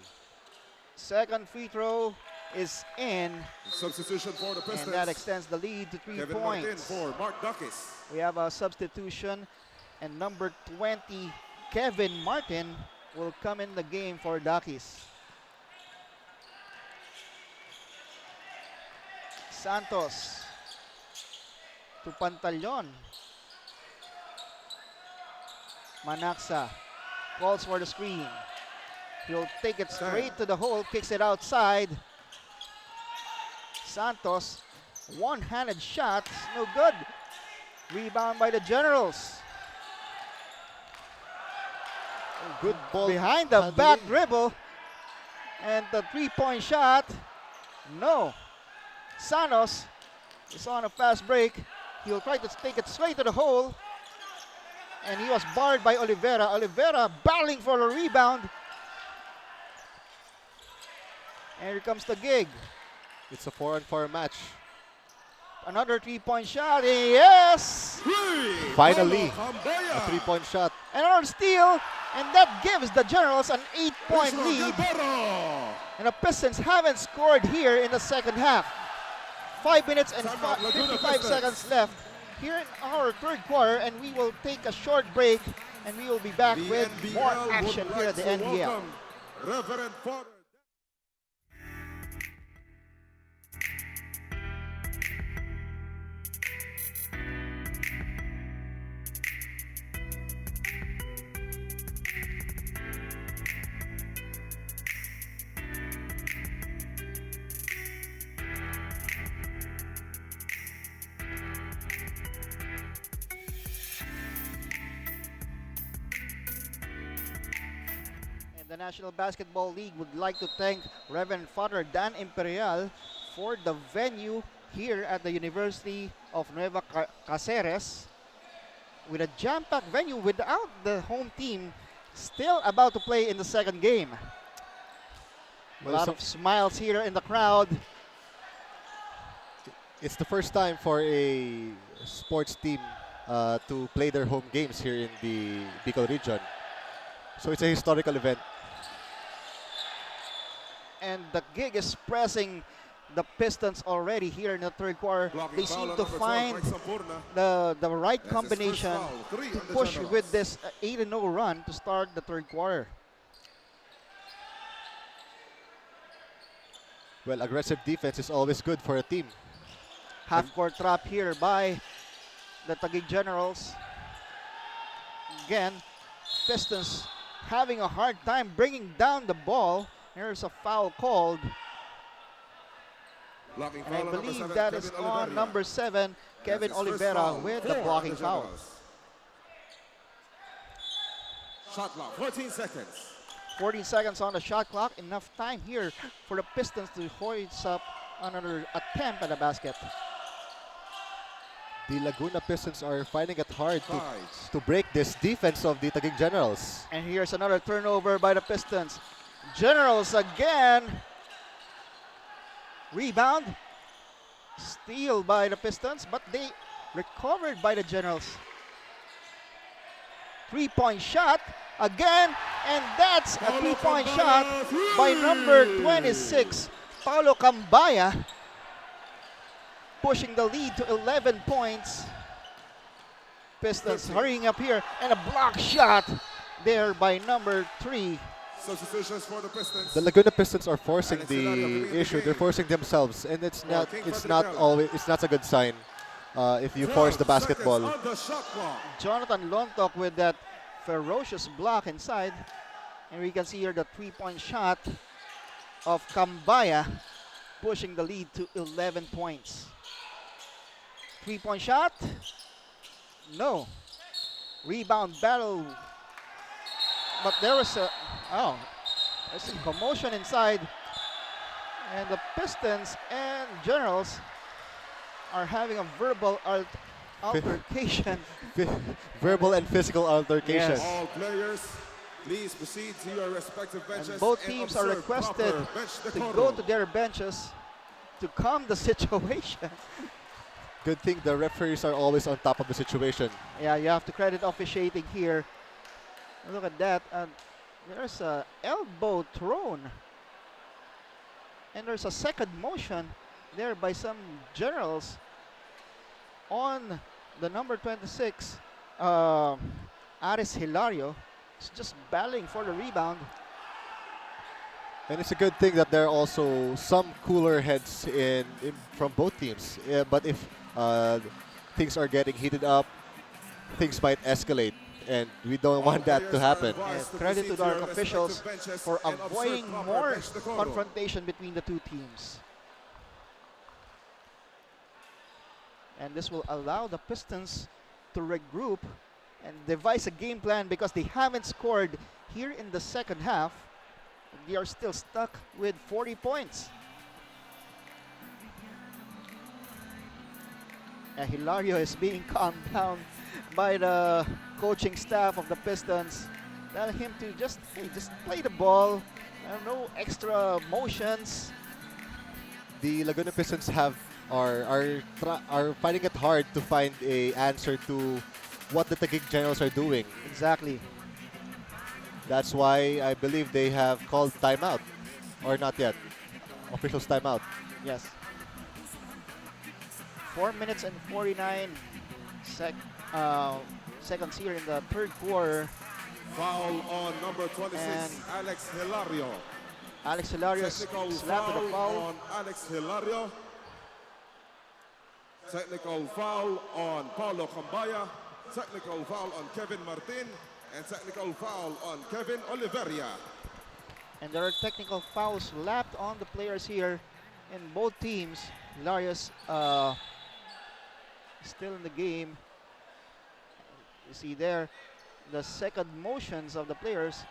Second free throw is in, Substitution for the Pistons. and that extends the lead to 3 Kevin Martin points. for Mark Dakis. We have a substitution, and number 20, Kevin Martin, will come in the game for Dakis. Santos to Pantalyon. Manaxa calls for the screen. He'll take it straight to the hole, kicks it outside. Santos, one-handed shot, no good. Rebound by the Generals. Good ball Behind the handling. back dribble. And the three-point shot, no. Santos is on a fast break. He'll try to take it straight to the hole. And he was barred by Oliveira. Oliveira battling for the rebound. And here comes the gig. It's a 4-on-4 match. Another three-point shot. Yes! Finally, Paulo a Pambaya. 3-point shot. Another steal. And that gives the Generals an 8-point Richmond lead. Gilberto. And the Pistons haven't scored here in the second half. 5 minutes and Timeout, Laguna 55 Pistons. seconds left here in our third quarter, and we will take a short break, and we will be back The with NBL more would action like here at the to NBL. welcome Reverend Father. the National Basketball League would like to thank Reverend Father Dan Imperial for the venue here at the University of Nueva Cáceres, with a jam-packed venue without the home team still about to play in the second game. A lot of smiles here in the crowd. It's the first time for a sports team to play their home games here in the Bicol region. So it's a historical event. And the Gig is pressing the Pistons already here in the third quarter. They seem to find the right combination to push with this 8-0 run to start the third quarter. Well, aggressive defense is always good for a team. Half-court trap here by the Taguig Generals. Again, Pistons having a hard time bringing down the ball. Here's a foul called. I believe that is on number 7, Kevin Oliveira, with the blocking foul. Shot clock, 14 seconds. 14 seconds on the shot clock. Enough time here for the Pistons to hoist up another attempt at the basket. The Laguna Pistons are finding it hard to break this defense of the Taguig Generals. And here's another turnover by the Pistons. Generals again. Rebound. Steal by the Pistons, but they recovered by the Generals. Three-point shot again, and that's a three-point shot by number 26, Paulo Cambaya, pushing the lead to 11 points. Pistons hurrying up here, and a block shot there by number 3. Substitutions for the Pistons. The Laguna Pistons are forcing the issue. They're forcing themselves, and it's not a good sign if you force the basketball. Jonathan Lontok with that ferocious block inside, and we can see here the three-point shot of Cambaya, pushing the lead to 11 points. Three-point shot? No. Rebound battle. But there was there's a commotion inside, and the Pistons and Generals are having a verbal altercation. Verbal and physical altercation. Yes. All players, please proceed to your respective benches. And both teams are requested to go to their benches to calm the situation. Good thing the referees are always on top of the situation. Yeah, you have to credit officiating here. Look at that. There's a elbow thrown. And there's a second motion there by some Generals on the number 26, Aris Hilario. He's just battling for the rebound. And it's a good thing that there are also some cooler heads from both teams. But if things are getting heated up, things might escalate. And we don't want that to happen. Yes, credit to our officials for avoiding more confrontation between the two teams. And this will allow the Pistons to regroup and devise a game plan, because they haven't scored here in the second half. They are still stuck with 40 points. And Hilario is being calmed down by the coaching staff of the Pistons, telling him to just play the ball, no extra motions. The Laguna Pistons are finding it hard to find a answer to what the Taguig Generals are doing. Exactly. That's why I believe they have called timeout, or not yet. Officials timeout. Yes. 4 minutes and 49 seconds here in the third quarter. Foul on number 26, And Alex Hilario. Alex Hilario Technical slapped with a foul. on Alex Hilario. Technical foul on Paulo Cambaya. Technical foul on Kevin Martin. And technical foul on Kevin Oliveira. And there are technical fouls lapped on the players here in both teams. Hilarious still in the game. You see there the second motions of the players.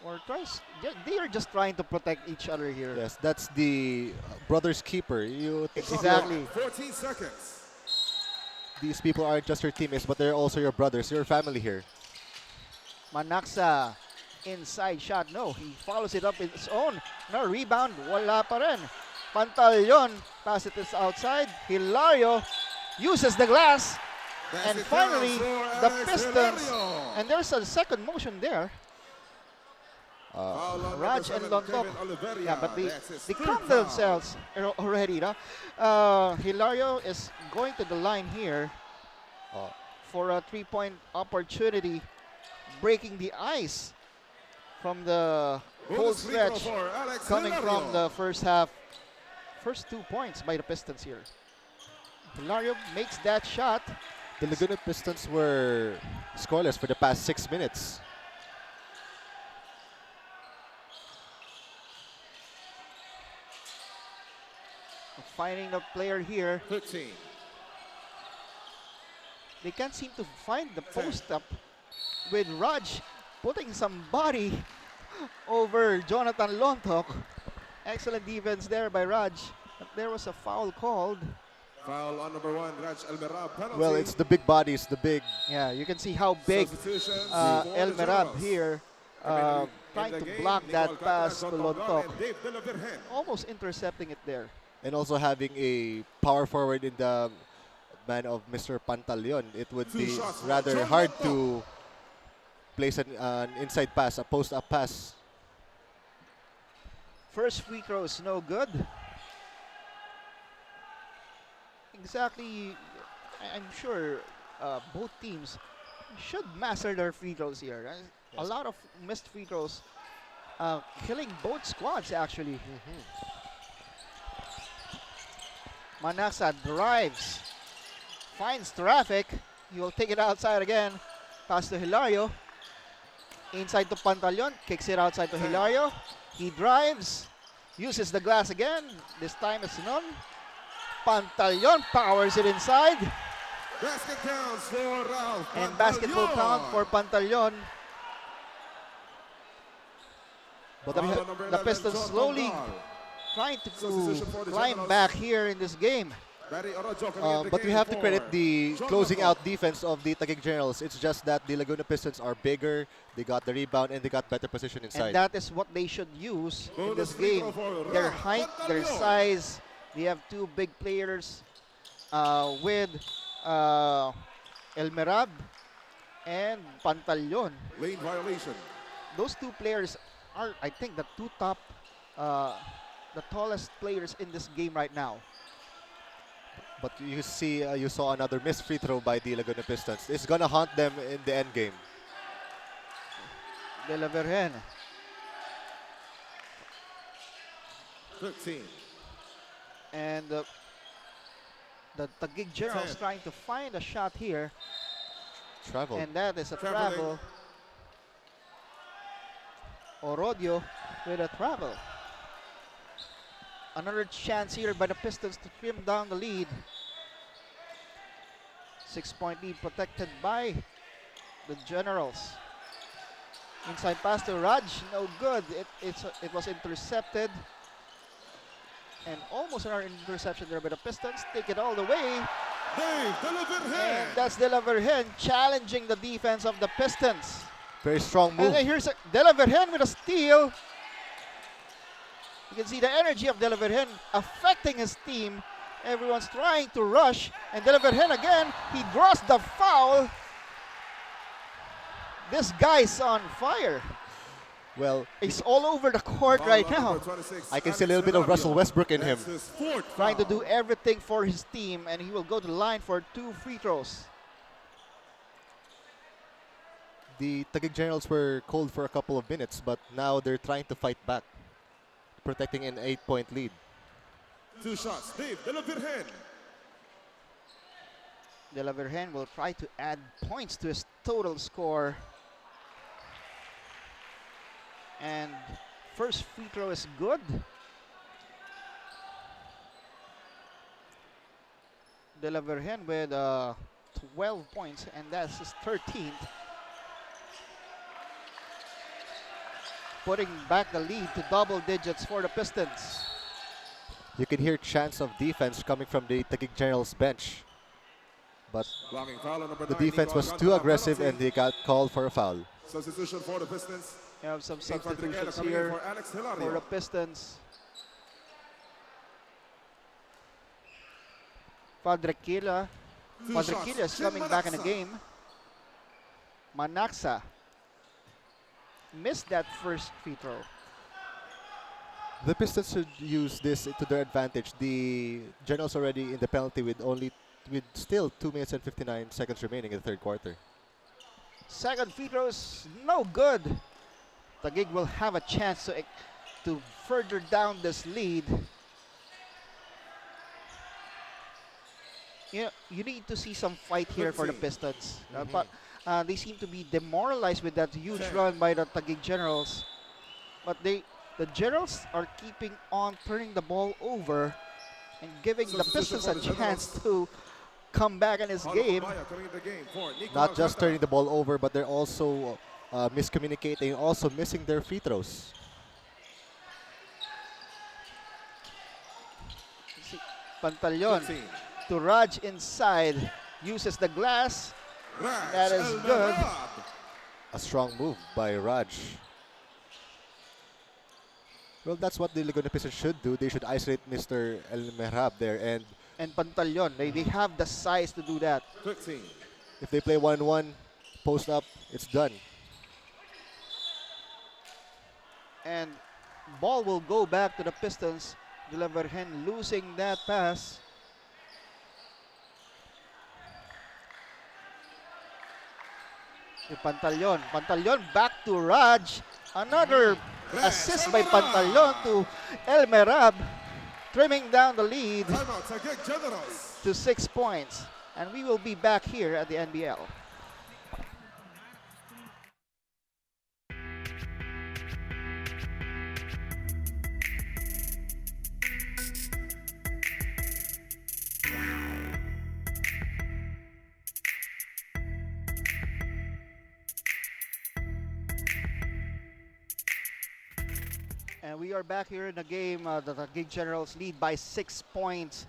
or tries. They are just trying to protect each other here. Yes, that's the brother's keeper. Exactly. 14 seconds. These people aren't just your teammates, but they're also your brothers, your family here. Manaksa, inside shot. No, he follows it up with his own. No, rebound. Wala pa rin. Pantaleon, pass it is outside. Hilario uses the glass. And Basket finally, counts for the Alex Pistons. Hilario. And there's a second motion there. Foul on Raj number and 7, Lontok. Kevin Oliveria. Yeah, but That's his they third calmed foul. themselves already. No? Hilario is going to the line here for a three-point opportunity, breaking the ice from the whole Bonus free throw stretch for Alex coming Hilario. from the first half. First 2 points by the Pistons here. Hilario makes that shot. The Laguna Pistons were scoreless for the past 6 minutes. Finding the player here. 13. They can't seem to find the post up with Raj putting some body over Jonathan Lontok. Excellent defense there by Raj. But there was a foul called. Foul on number 1, Raj Almirab. Penalty. Well, it's the big bodies, the big. Yeah, you can see how big Substitutions El for the Merab Generals. here In trying the to game, block Nicole that pass Catras, to John Pablo, Lontok. and Dave De La Virgen. Almost intercepting it there. And also having a power forward in the man of Mr. Pantaleon. It would Two be shots for rather John hard Lontok. to place an inside pass, a post-up pass. First free throw is no good. Exactly, I'm sure both teams should master their free throws here. A Yes. lot of missed free throws, killing both squads actually. Manaksa drives, finds traffic. He will take it outside again. Pass to Hilario. Inside to Pantaleon, kicks it outside to Hilario. He drives, uses the glass again. This time it's none. Pantaleon powers it inside. Basket counts for Ralph And basketball count for Pantaleon. But The, we, Foul on number the 11, Pistons John slowly Pablo. trying to Substitution for the climb Generals. back here in this game. Barry Orojo coming in the but we game have to for credit the John closing Lontok. out defense of the Taguig Generals. It's just that the Laguna Pistons are bigger, they got the rebound, and they got better position And inside. that is what they should use in Bonus this free game. throw for Their Ralph height, their Pantaleon. size. They have two big players with El Merab and Pantaleon. Lane violation. Those two players are, I think, the two top, the tallest players in this game right now. But you see, you saw another missed free throw by the Laguna Pistons. It's gonna haunt them in the end game. De La Virgen. 13. And the Taguig Generals 10. trying to find a shot here. Travel. And that is a Traveling. travel. Orodio with a travel. Another chance here by the Pistons to trim down the lead. 6-point lead protected by the Generals. Inside pass to Raj, no good. It was intercepted. And almost another interception there by the Pistons. Take it all the way. Dave De La Virgen. And that's De La Virgen challenging the defense of the Pistons. Very strong And move. then here's De La Virgen with a steal. You can see the energy of De La Virgen affecting his team. Everyone's trying to rush. And De La Virgen again, he draws the foul. This guy's on fire. Well, He's all over the court Foul right on now. number 26, I can see a Alex little bit of Hilario. Russell Westbrook in him. That's his fourth Trying to foul. do everything for his team. And he will go to the line for 2 free throws. The Taguig Generals were cold for a couple of minutes, but now they're trying to fight back, protecting an 8-point lead. 2 shots. Dave De La Virgen. De La Virgen will try to add points to his total score. And first free throw is good. De La Virgen with 12 points, and that's his 13th. putting back the lead to double digits for the Pistons. You can hear chants of defense coming from the Taguig Generals bench. But Blocking foul on number the 9, defense Nico was Alcantara, too aggressive penalty. and they got called for a foul. Substitution for the Pistons. We have some King Patrick substitutions coming in here for Alex for the Hilario. Pistons. Padrequilla is coming back in the game. Manaxa missed that first free throw. The Pistons should use this to their advantage. The Generals already in the penalty with still 2 minutes and 59 seconds remaining in the third quarter. Second free throw is no good. Taguig will have a chance to further down this lead. You need to see some fight here for the Pistons. But they seem to be demoralized with that huge run by the Taguig Generals. But the Generals are keeping on turning the ball over and giving the Pistons a chance to come back in this game. Not just turning the ball over, but they're also miscommunicating, also missing their free throws. Pantaleon to Raj inside, uses the glass. That is good. A strong move by Raj. Well, that's what the Laguna Pistons should do. They should isolate Mr. El Mehrab there, And Pantaleon, they have the size to do that. 15. if they play 1-1, post up, it's done. And ball will go back to the Pistons. De La Vergen losing that pass. Pantaleon back to Raj. Another assist by Pantaleon to El Merab, trimming down the lead Timeout, Taguig Generals. to 6 points. And we will be back here at the NBL. And we are back here in the game. The Taguig Generals lead by 6 points.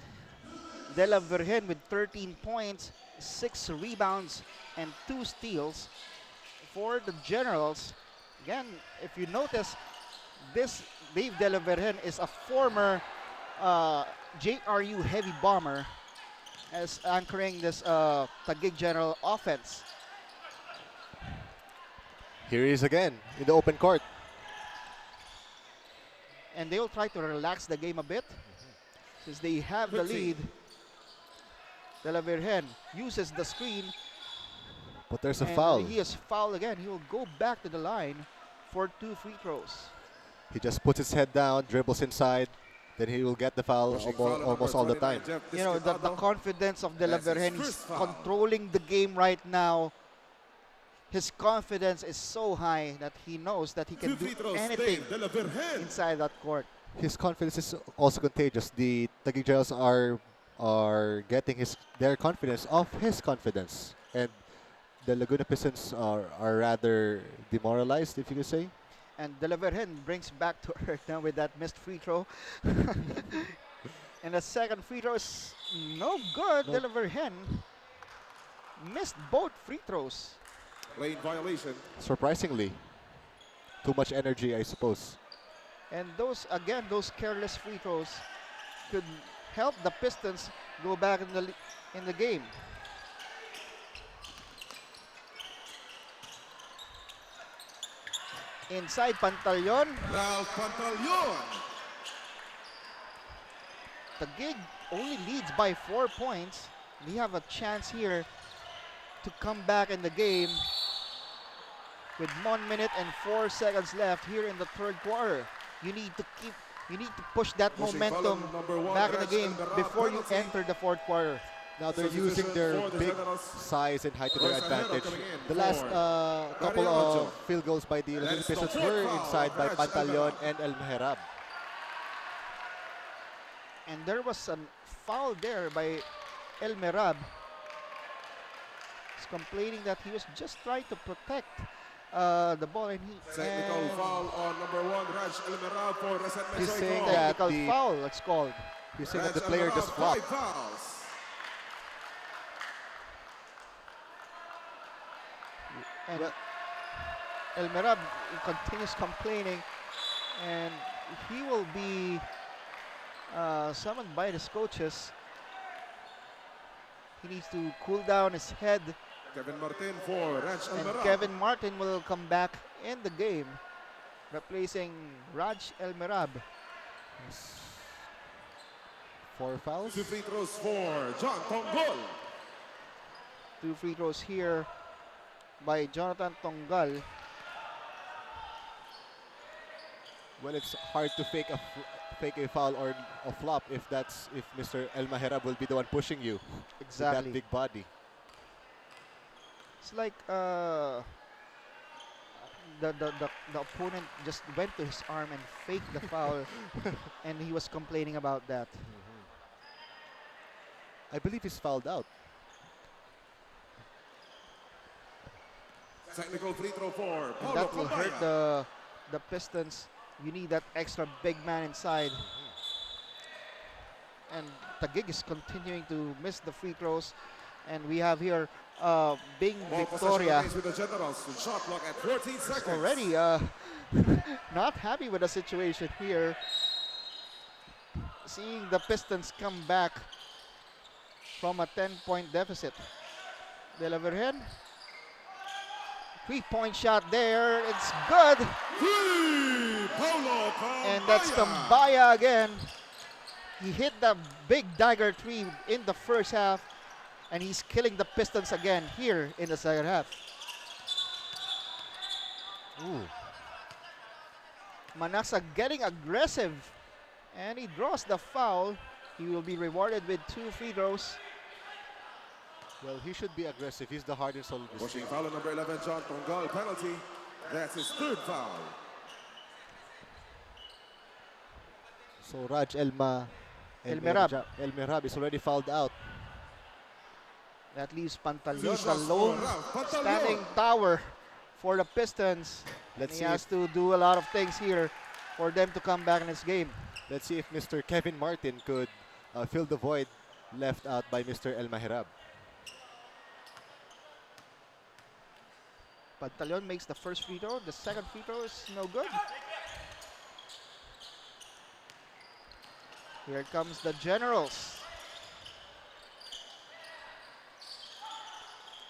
De La Vergen with 13 points, 6 rebounds, and 2 steals. For the Generals, again, if you notice, this Dave De La Vergen is a former JRU heavy bomber as anchoring this Taguig General offense. Here he is again in the open court. And they will try to relax the game a bit since they have the 15. lead. De La Vergen uses the screen. But there's a and foul. He is fouled again. He will go back to the line for 2 free throws. He just puts his head down, dribbles inside, then he will get the foul almost all the time. You know, the confidence of De La Vergen, he's controlling the game right now. His confidence is so high that he knows that he can do anything inside that court. His confidence is also contagious. The Taguig Generals are getting their confidence off his confidence. And the Laguna Pistons are rather demoralized, if you could say. And De La Vergen brings back to earth now with that missed free throw. And the second free throw is no good. No. De La Vergen missed both free throws. Lane violation. Surprisingly. Too much energy, I suppose. And those careless free throws could help the Pistons go back in the game. Inside Pantaleon. Ralph Pantaleon. Taguig only leads by 4 points. We have a chance here to come back in the game with 1 minute and 4 seconds left here in the third quarter. You need to push that momentum back in the game before you enter the fourth quarter. Now they're using their big size and height to their advantage. The last couple of field goals by the Laguna Pistons were inside by Pantaleon and El Mehrab. And there was a foul there by El Merab. He's complaining that he was just trying to protect the ball, and Technical foul on number 1, Raj Elmerab for resentment. He's saying call. that technical foul. It's called. he's saying that Raj the player Elmerab, just 5 flopped. fouls. And El Merab continues complaining, and he will be summoned by his coaches. He needs to cool down his head, Kevin Martin for Raj and Elmerab. Kevin Martin will come back in the game, replacing Raj El Merab. 4 fouls. 2 free throws for John Tonggol. 2 free throws here by Jonathan Tongal. Well, it's hard to fake a foul or a flop if Mr. El Maherab will be the one pushing you with that Exactly. big body. It's like the opponent just went to his arm and faked the foul, and he was complaining about that. I believe he's fouled out. Technical free throw for And Paulo that will hurt Cabaya. the Pistons. You need that extra big man inside. And Taguig is continuing to miss the free throws. And we have here Bing Ball possession Victoria remains with the Generals. Shot clock at 14 seconds. already not happy with the situation here. Seeing the Pistons come back from a 10-point deficit. De La Virgen. 3-point shot there. It's good. Paulo And that's Cabaya. Tambaya again. He hit the big dagger 3 in the first half. And he's killing the Pistons again here in the second half. Ooh. Manasa getting aggressive. And he draws the foul. He will be rewarded with 2 free throws. Well, he should be aggressive. He's the heart and soul of this Pushing team. foul on number 11, John Tongal. Penalty. That's his 3rd foul. So Raj El Merab is already fouled out. That leaves Pantaleon, Two the shots lone for Ralph Pantaleon. standing tower for the Pistons. Let's He see has if, to do a lot of things here for them to come back in this game. let's see if Mr. Kevin Martin could fill the void left out by Mr. El Maherab. Pantaleon makes the first free throw. The second free throw is no good. Here comes the Generals.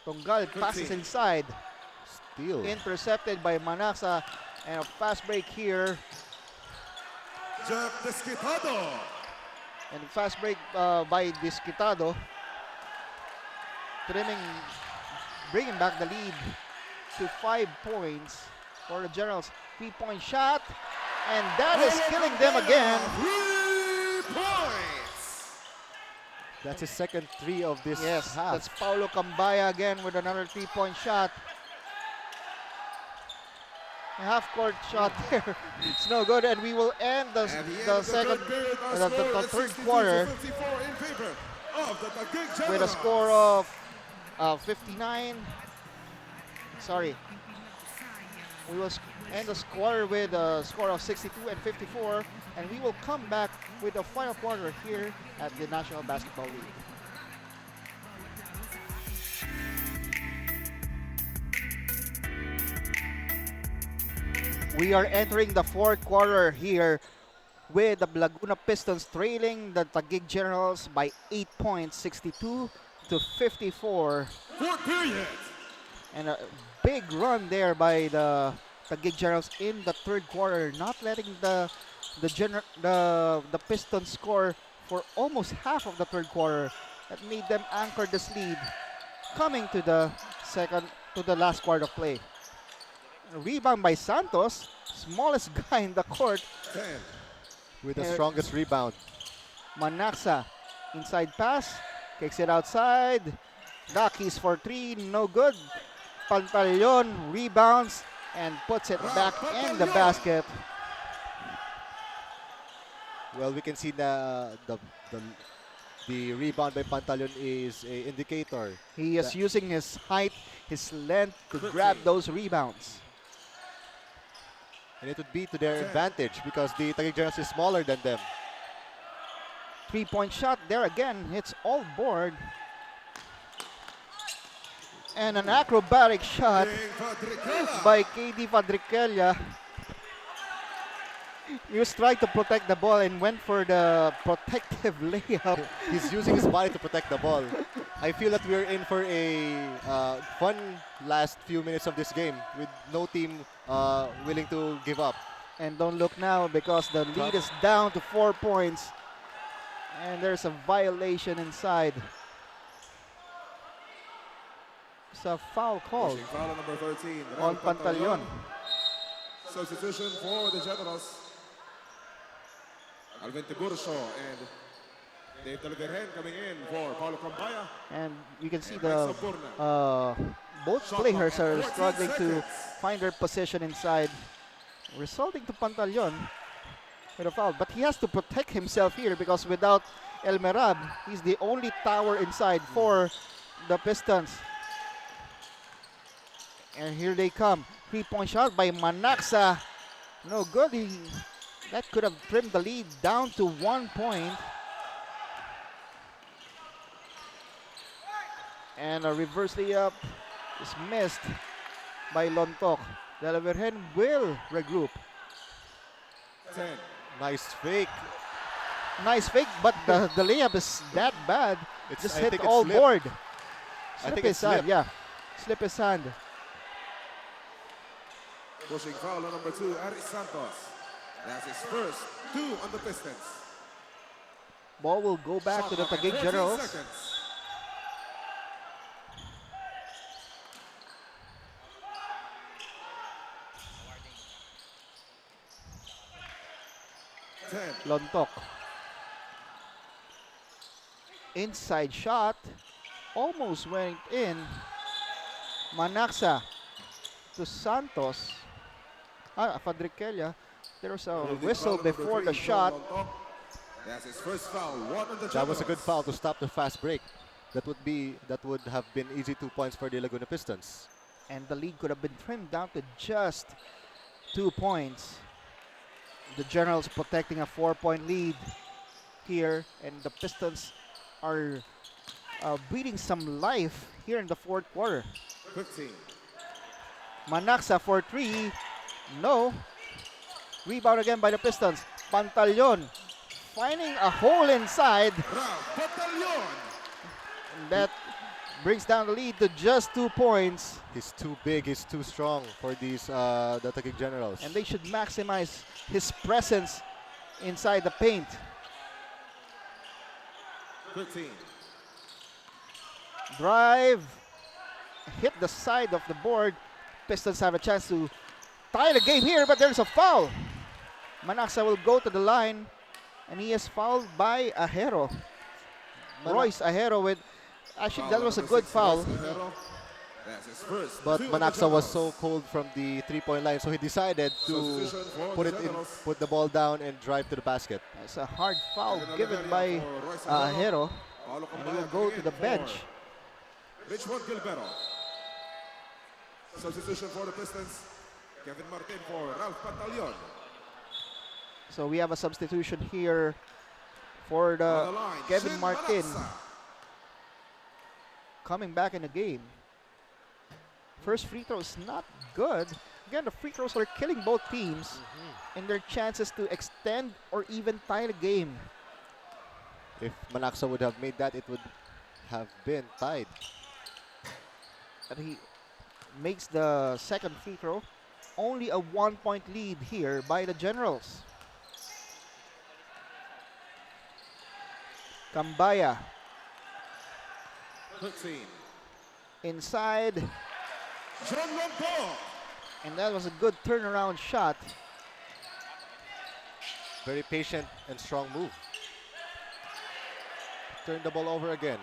Tongal passes team. inside. Steal. Intercepted by Manasa. And a fast break here. Jeff Desquitado. And fast break by Disquitado. Bringing back the lead to 5 points for the Generals. 3-point shot. And that is killing them again. 3 points. That's his second 3 of this Yes, half. that's Paulo Cambaya again with another 3-point shot. A half-court shot there. It's no good, and we will end the At the end the of the second, third period, our the score is third 62 quarter to 54 in favor of the Taguig with a Generals. score of 59. Sorry, we will end the score with a score of 62 and 54, and we will come back with the final quarter here at the National Basketball League. We are entering the fourth quarter here with the Laguna Pistons trailing the Taguig Generals by 8 points, 62 to 54. Fourth period. And a big run there by the Taguig Generals in the third quarter, not letting the Pistons score for almost half of the third quarter. That made them anchor this lead coming to the last quarter of play. Rebound by Santos, smallest guy in the court. 10. With the strongest rebound. Manaxa, inside pass, kicks it outside. Dakis for 3, no good. Pantaleon rebounds and puts it back in the basket. Well, we can see the rebound by Pantaleon is an indicator. He is using his height, his length to grab those rebounds. And it would be to their advantage because the Taguig Generals is smaller than them. 3-point shot there again. It's all board. And an acrobatic shot by KD Fadriquela. He was trying to protect the ball and went for the protective layup. He's using his body to protect the ball. I feel that we're in for a fun last few minutes of this game with no team willing to give up. And don't look now because the lead is down to 4 points. And there's a violation inside. It's a foul call Pushing foul on number 13. on Pantaleon. Substitution for the Generals. Alvin Tiburcio and Dave Talverhen coming in for Paulo Cambaya. And you can see And the Mike Saburna. both Shot players clock at are 14 struggling to seconds. find their position inside, resulting to Pantaleon with a foul. But he has to protect himself here because without El Merab, he's the only tower inside for the Pistons. And here they come. 3-point shot by Manaxa. No good. That could have trimmed the lead down to 1 point. And a reverse layup is missed by Lontok. Delaverhen will regroup. 10. Nice fake. Nice fake, but the layup is that bad. It's, Just I hit think it's all slip. board. I Slip think his it's hand, slip. yeah. Slip his hand. Pushing foul on number 2, Aris Santos. That's his first 2 on the Pistons. Ball will go back to the Shot clock at Taguig 14 Generals. seconds. Lontok. Inside shot. Almost went in. Manaxa to Santos. Fadriquela. There was a whistle before the shot. That's his first foul. 1 on the That was a good Generals. foul to stop the fast break. That would have been easy 2 points for the Laguna Pistons. And the lead could have been trimmed down to just 2 points. The Generals protecting a 4-point lead here, and the Pistons are breathing some life here in the fourth quarter. 15. Manaxa for 3. No. Rebound again by the Pistons. Pantaleon finding a hole inside. Ralph Batalyon. That brings down the lead to just 2 points. He's too big, he's too strong for these the Taguig Generals. And they should maximize his presence inside the paint. 13. Drive. Hit the side of the board. Pistons have a chance to tie the game here, but there's a foul. Manaxa will go to the line, and he is fouled by Ajero. Royce Ajero with... Actually, that was a good foul. That's his first. But 2 on the Manaxa was Generals. so cold from the 3-point line, so he decided to Substitution for put the it in, Generals. put the ball down and drive to the basket. It's a hard foul Second on given the by area for Royce Ajero. Paulo And he Cambaya will go coming to in the for bench. Richmond Gilbero. Substitution for the Pistons. Kevin Martin for Ralph Pantaleon. So we have a substitution here for On the the line, Kevin Shin Martin Manaxa. coming back in the game. First free throw is not good. Again, the free throws are killing both teams in their chances to extend or even tie the game. If Manaxa would have made that, it would have been tied. And he makes the second free throw. Only a 1-point lead here by the Generals. Cambaya 13. inside, John Lonto. and that was a good turnaround shot. Very patient and strong move. Turn the ball over again.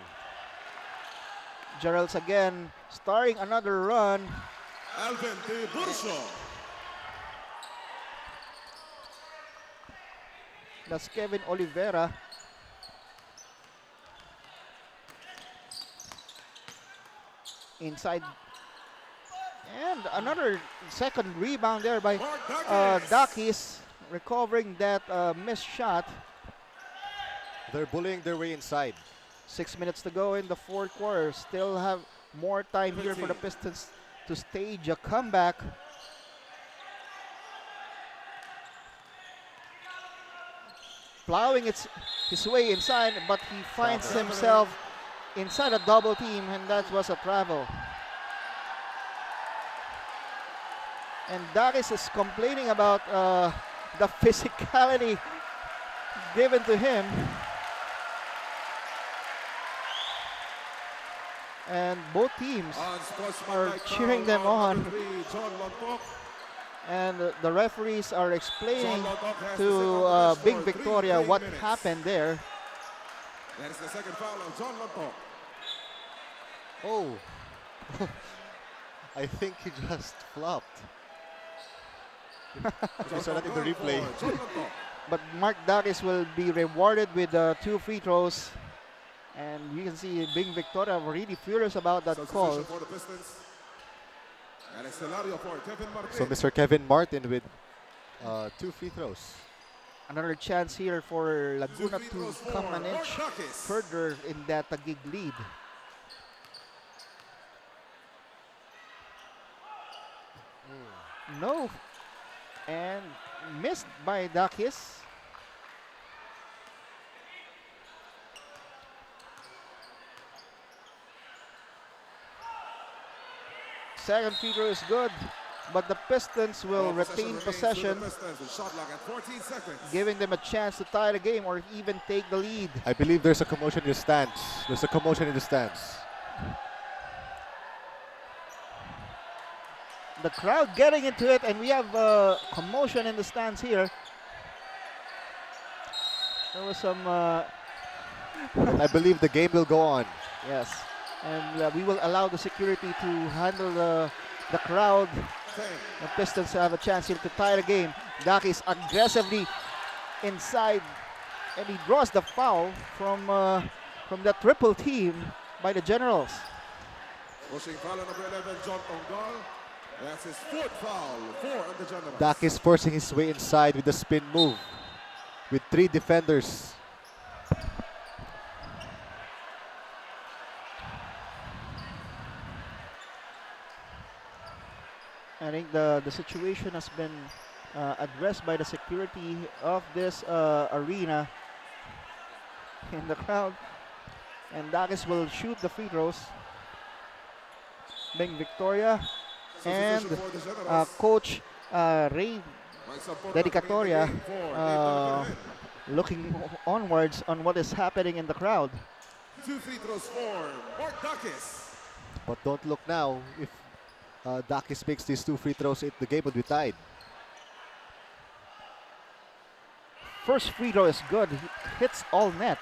Geralds again starting another run. Alvin Tiburcio. That's Kevin Oliveira. Inside And another second rebound there by Mark Dakis. Dakis, recovering that missed shot. They're bullying their way inside. 6 minutes to go in the fourth quarter. Still have more time here for the 15. Pistons to stage a comeback. Plowing his way inside, but he finds himself inside a double team, and that was a travel. And Darius is complaining about the physicality given to him. And both teams are cheering them on. And the referees are explaining to Big Victoria what happened there. That is the second foul of John Lontok. Oh. I think he just flopped. I saw that in the replay. But Mark Darius will be rewarded with 2 free throws. And you can see Big Victoria really furious about that call. For the Pistons. And a scenario for Kevin Martin. So Mr. Kevin Martin with 2 free throws. Another chance here for Laguna free to throws for come an Mark inch Dakis. further in that Taguig lead. No. And missed by Dakis. Second free throw is good, but the Pistons will retain possession, giving them a chance to tie the game or even take the lead. I believe there's a commotion in the stands. There's a commotion in the stands. The crowd getting into it, and we have a commotion in the stands here. There was some, I believe the game will go on. yes, and we will allow the security to handle the crowd. The Pistons have a chance here to tie the game. Dakis aggressively inside, and he draws the foul from the triple team by the Generals. Pushing foul number 11, John Tongal. That's his 4th foul for the Generals. Dakis forcing his way inside with the spin move with 3 defenders. I think the situation has been addressed by the security of this arena in the crowd. And Dakis will shoot the free throws. Big Victoria and Substitution for the Generals. Coach Ray Mike Sampona Dedicatoria bringing the game for Dave Duggan. looking onwards on what is happening in the crowd. 2 free throws for Mark Dakis. But don't look now. If Dakis makes these 2 free throws, the game will be tied. First free throw is good. He hits all net.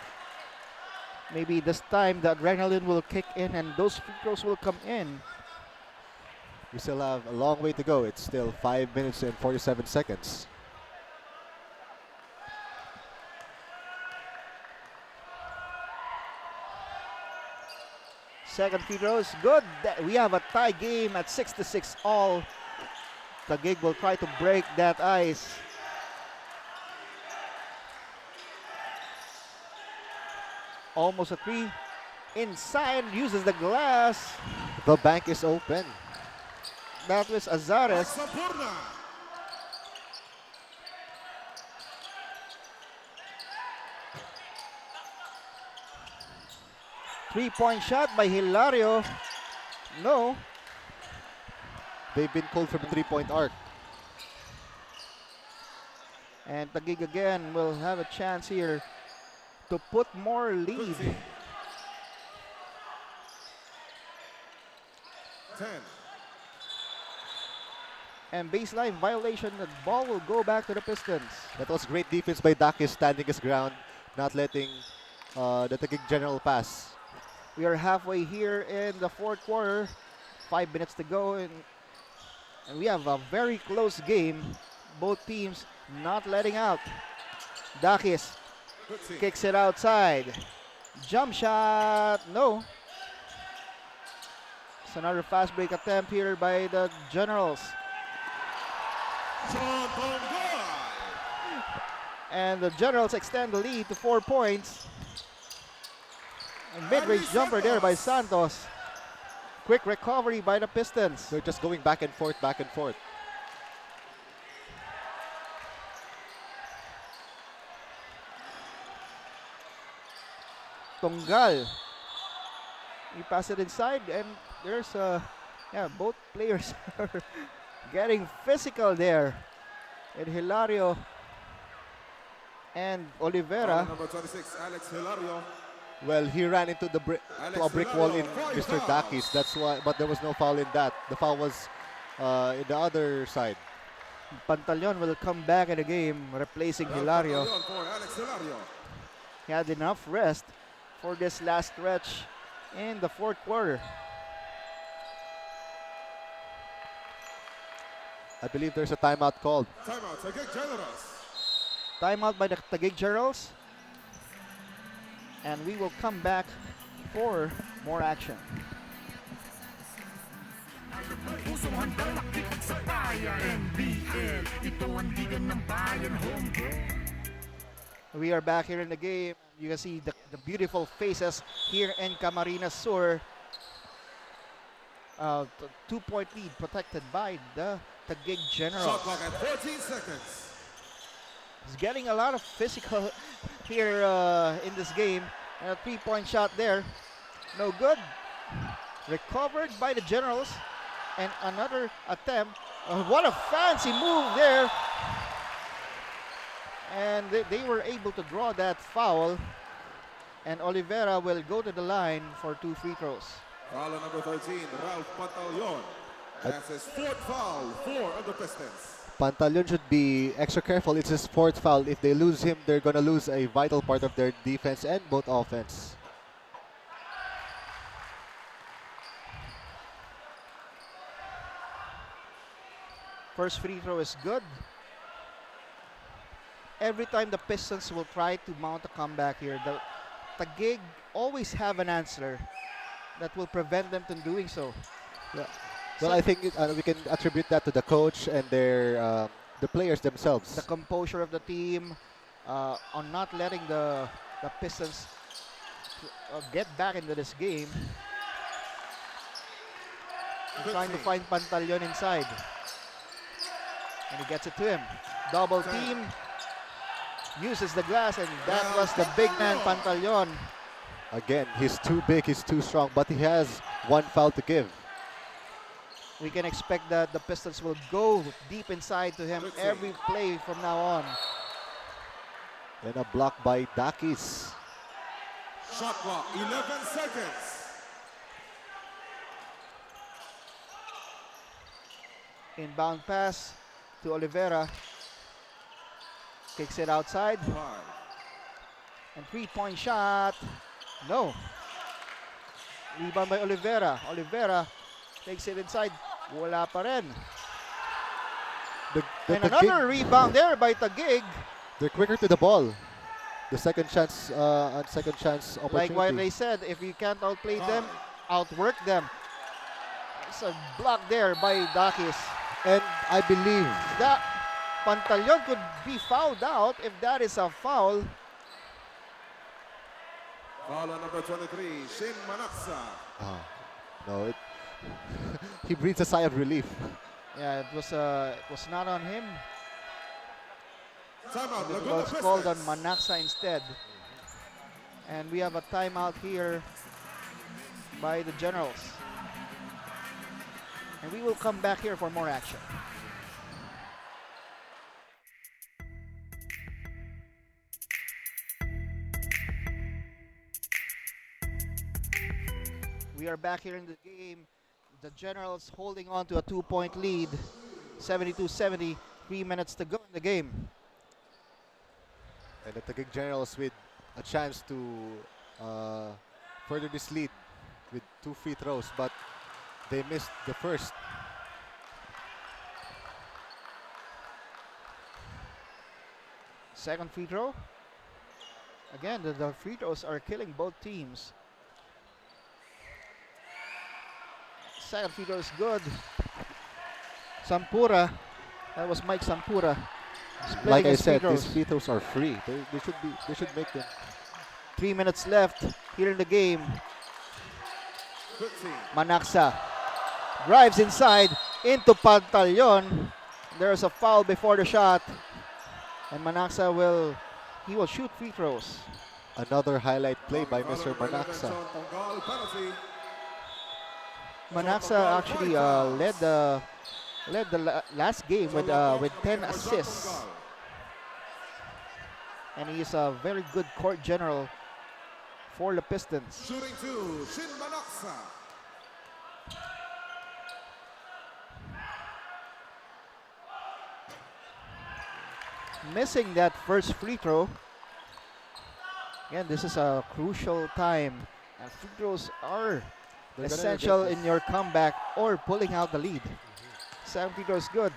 Maybe this time the adrenaline will kick in and those free throws will come in. We still have a long way to go. It's still 5 minutes and 47 seconds. Second free throw is good. We have a tie game at 6-6 all. Taguig will try to break that ice. Almost a 3. Inside, uses the glass. The bank is open. That was Mike Azares. Sampona. Three-point shot by Hilario. No. They've been called from the 3-point arc. And Taguig again will have a chance here to put more lead. 10. And baseline violation, the ball will go back to the Pistons. That was great defense by Dakis, standing his ground, not letting the Taguig General pass. We are halfway here in the fourth quarter. 5 minutes to go, and we have a very close game. Both teams not letting out. Dakis kicks it outside. Jump shot, no. There's another fast break attempt here by the Generals. And the Generals extend the lead to 4 points. And mid-range jumper there by Santos. Quick recovery by the Pistons. They're just going back and forth, back and forth. Tonggal. He passed it inside, and there's both players are getting physical there. And Hilario and Oliveira. Number 26, Alex Hilario. Well, he ran into the to a brick wall in Mr. Dakis. That's why, but there was no foul in that. The foul was in the other side. Pantaleon will come back in the game, replacing Hilario. He had enough rest for this last stretch in the fourth quarter. I believe there's a timeout called. Timeout, Taguig Generals. Timeout by the Taguig Generals. And we will come back for more action. Puso handang makikig sa bayan NBL, ito ang ligan ng bayan, homegrown. We are back here in the game. You can see the beautiful faces here in Camarines Sur. 2-point lead protected by the Taguig Generals. Shot clock at 14 seconds. He's getting a lot of physical here in this game. And a 3-point shot there. No good. Recovered by the Generals. And another attempt. What a fancy move there. And they were able to draw that foul. And Oliveira will go to the line for 2 free throws. Foul on number 13, Ralph Pantaleon. That's his 4th foul of the Pistons. Pantaleon should be extra careful. It's his 4th foul. If they lose him, they're going to lose a vital part of their defense and both offense. First free throw is good. Every time the Pistons will try to mount a comeback here, the Taguig always have an answer that will prevent them from doing so. Yeah. Well, I think we can attribute that to the coach and their the players themselves. The composure of the team on not letting the Pistons get back into this game. Trying to find Pantaleon inside. And he gets it to him. Double team. Uses the glass, and that was the big man Pantaleon. Again, he's too big, he's too strong, but he has 1 foul to give. We can expect that the Pistons will go deep inside to him every play from now on. And a block by Dakis. Shot clock, 11 seconds. Inbound pass to Oliveira. Kicks it outside. 5. And 3-point shot. No. Rebound by Oliveira. Oliveira takes it inside. Wala pa rin. And another rebound there by Taguig. They're quicker to the ball. The second chance opportunity. Like what they said, if you can't outplay them, outwork them. It's a block there by Dakis. And I believe that Pantaleon could be fouled out if that is a foul. Foul on number 23, Shin Manaksa. No, he breathes a sigh of relief. Yeah, it was not on him. Timeout, It Laguna was called on Pistons. Manaksa instead. And we have a timeout here by the Generals. And we will come back here for more action. We are back here in the game. The Generals holding on to a 2-point lead. 72-70, 3 minutes to go in the game. And the Taguig Generals with a chance to further this lead with 2 free throws, but they missed the first. Second free throw. Again, the free throws are killing both teams. Second free throw is good. Sampura. That was Mike Sampura. Splitting Like I his free said, these throws. free throws are free. They should make them. 3 minutes left here in the game. 15. Manaxa drives inside into Pantaleon. There's a foul before the shot. And Manaxa will shoot free throws. Another highlight play by Mr. Manaxa. Manaxa actually led the last game with 10 assists. And he is a very good court general for the Pistons. Shooting 2, Shin Manaxa. Missing that first free throw. Again, this is a crucial time. And free throws are They're gonna essential get in this. your comeback or pulling out the lead. 7 free throws good.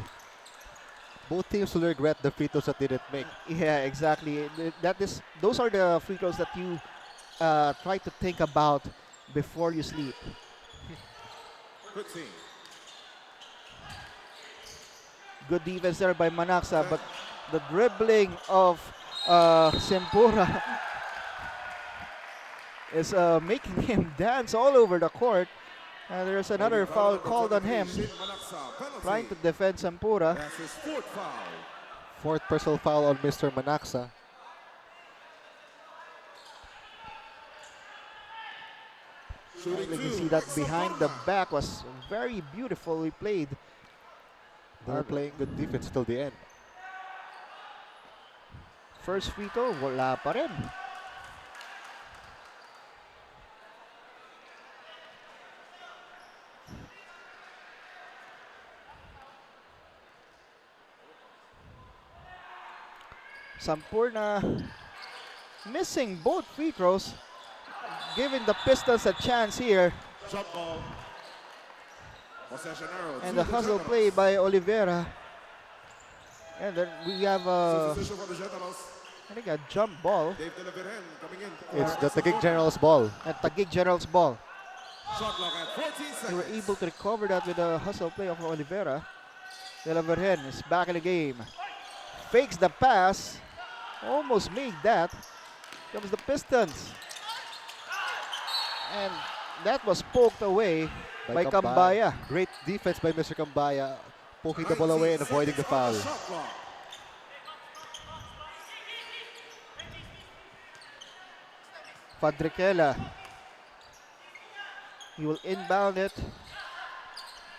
Both teams will regret the free throws that they didn't make. Yeah, exactly. Those are the free throws that you try to think about before you sleep. 15. Good defense there by Manaxa, but the dribbling of Sempura is making him dance all over the court. There's another foul called on him, Shin Manaxa, penalty. trying to defend Sempura. That's his 4th foul. 4th personal foul on Mr. Manaxa. Shooting You can 2, see that Extra behind the Parma. back was very beautifully played. They're playing good defense till the end. First free throw, wala pa rin. Sampurna missing both free throws, giving the Pistons a chance here. Shot ball. Possession arrow. And to the hustle Generals. play by Oliveira. And then we have Substitution for the Generals. I think a jump ball Dave Delaverhen coming in. It's the Taguig General's ball. at Taguig General's ball. Shot clock at 14 They were seconds. able to recover that with a hustle play of Oliveira. Delaverhen is back in the game. Fakes the pass. Almost made that. Comes the Pistons. And that was poked away by Cambaya. Great defense by Mr. Cambaya, poking the ball away and avoiding the foul. Shot clock. Fadriquela. He will inbound it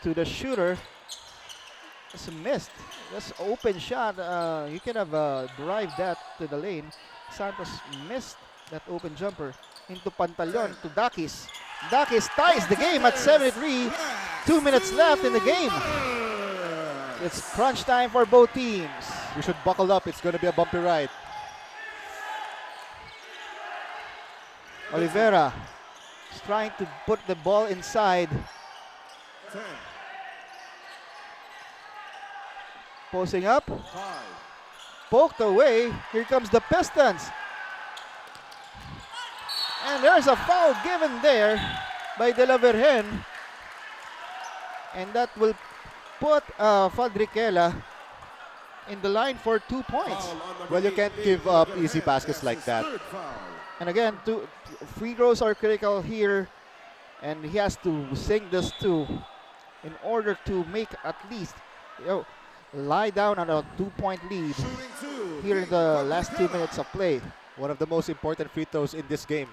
to the shooter. It's a missed. That's open shot. You can have drive that to the lane. Santos missed that open jumper into Pantaleon to Dakis. Dakis ties the game at 73. 2 minutes left in the game. It's crunch time for both teams. We should buckle up. It's going to be a bumpy ride. Oliveira is trying to put the ball inside. 10, Posing up. 5, Poked away. Here comes the Pistons. And there's a foul given there by Delaverhen. And that will put Fadriquela in the line for 2 points. foul on number Well, you 8, can't Dave give up Delaverhen. easy baskets That's like his that. 3rd foul. And again, free throws are critical here. And he has to sing this too in order to make at least lie down on a 2-point lead Shooting 2, here in the last 2 minutes of play. One of the most important free throws in this game.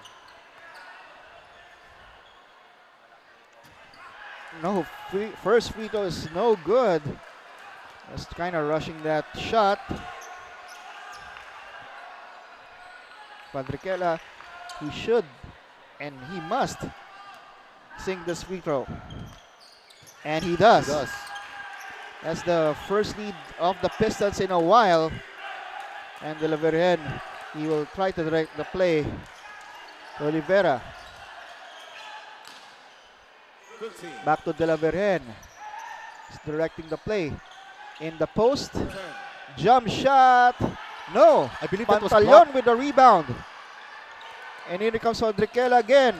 No, first free throw is no good. Just kind of rushing that shot. Fadriquela, he should and he must sing this free throw. And he does. He does. That's the first lead of the Pistons in a while. And Delaverhen, he will try to direct the play. Oliveira, 15, back to Delaverhen. He's directing the play. In the post, 10, jump shot. No, I believe that was Pantaleon blocked. with the rebound. And here comes Fadriquela again.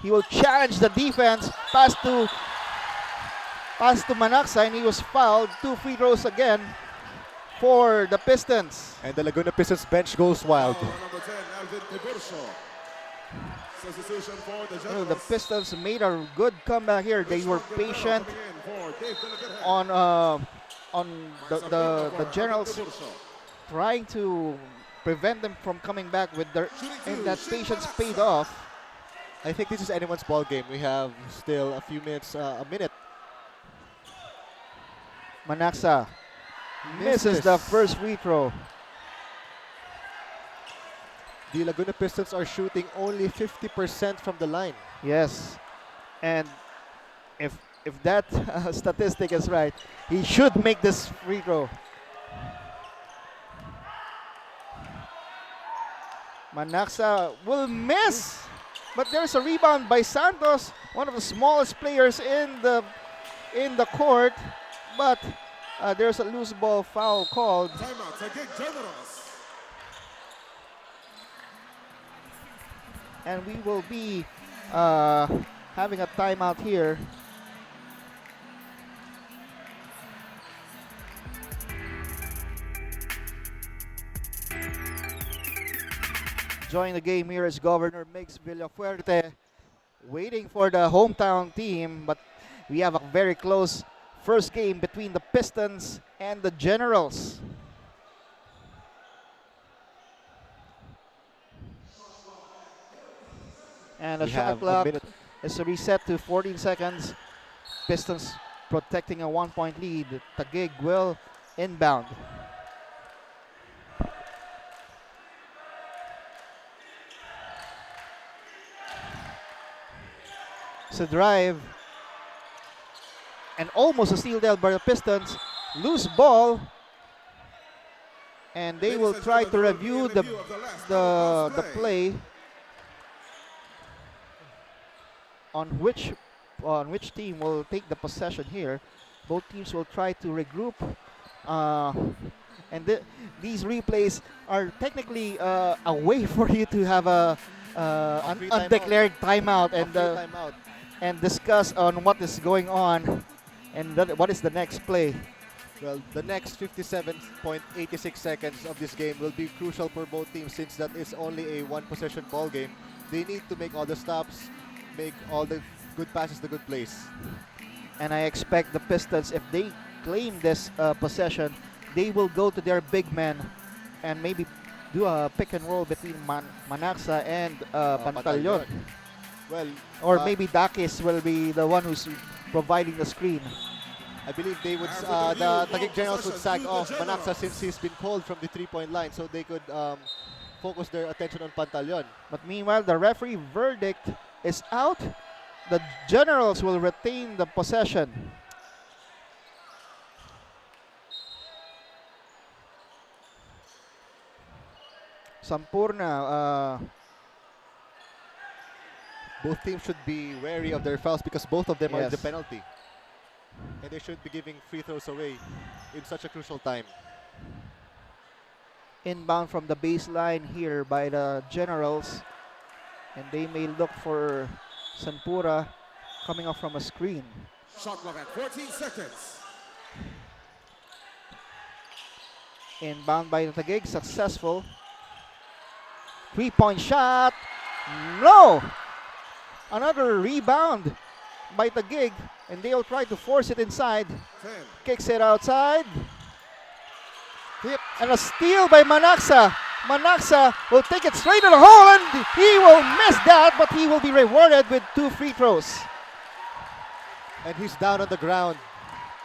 He will challenge the defense. Pass to pass to Manaxa, and he was fouled. 2 free throws again for the Pistons. And the Laguna Pistons bench goes wild. Foul on number 10, Alvin Tiburcio. Substitution for the The Generals. Pistons made a good comeback here. They were patient Coming in for Dave Delaguerre. on the Generals, trying to prevent them from coming back with their, and that patience paid off. I think this is anyone's ball game. We have still a few minutes, a minute. Manaxa misses the first free throw. The Laguna Pistons are shooting only 50% from the line. Yes, and if that statistic is right, he should make this free throw. Manaxa will miss, but there's a rebound by Santos, one of the smallest players in the court, but there's a loose ball foul called. Timeout, Taguig Generals. And we will be having a timeout here. Joining the game here is Governor Mix Villafuerte, waiting for the hometown team, but we have a very close first game between the Pistons and the Generals. And the We shot have a clock minute. is reset to 14 seconds. Pistons protecting a 1-point lead. Taguig will inbound. It's a drive. And almost a steal there by the Pistons. Loose ball. And they will try to review the play. On which team will take the possession here. Both teams will try to regroup, and these replays are technically a way for you to have an free undeclared timeout and Timeout. and discuss on what is going on and what is the next play. Well, the next 57.86 seconds of this game will be crucial for both teams since that is only a one-possession ball game. They need to make all the stops, make all the good passes, the good plays. And I expect the Pistons, if they claim this possession, they will go to their big man and maybe do a pick and roll between Manaxa and Pantaleon. Well, Or maybe Dakis will be the one who's providing the screen. I believe they would, the Taguig Generals would sag off Manaxa since he's been called from the three-point line, so they could focus their attention on Pantaleon. But meanwhile, the referee verdict is out. The Generals will retain the possession. Sampurna, Both teams should be wary of their fouls because both of them are in the Yes. penalty. And they should be giving free throws away in such a crucial time. inbound from the baseline here by the Generals. And they may look for Sampura coming off from a screen. Shot clock at 14 seconds. Inbound by the Taguig, successful. 3-point shot. No! Another rebound by Taguig, and they'll try to force it inside. 10. Kicks it outside. Yep. And a steal by Manaxa. Manaxa will take it straight to the hole, and he will miss that, but he will be rewarded with 2 free throws. And he's down on the ground.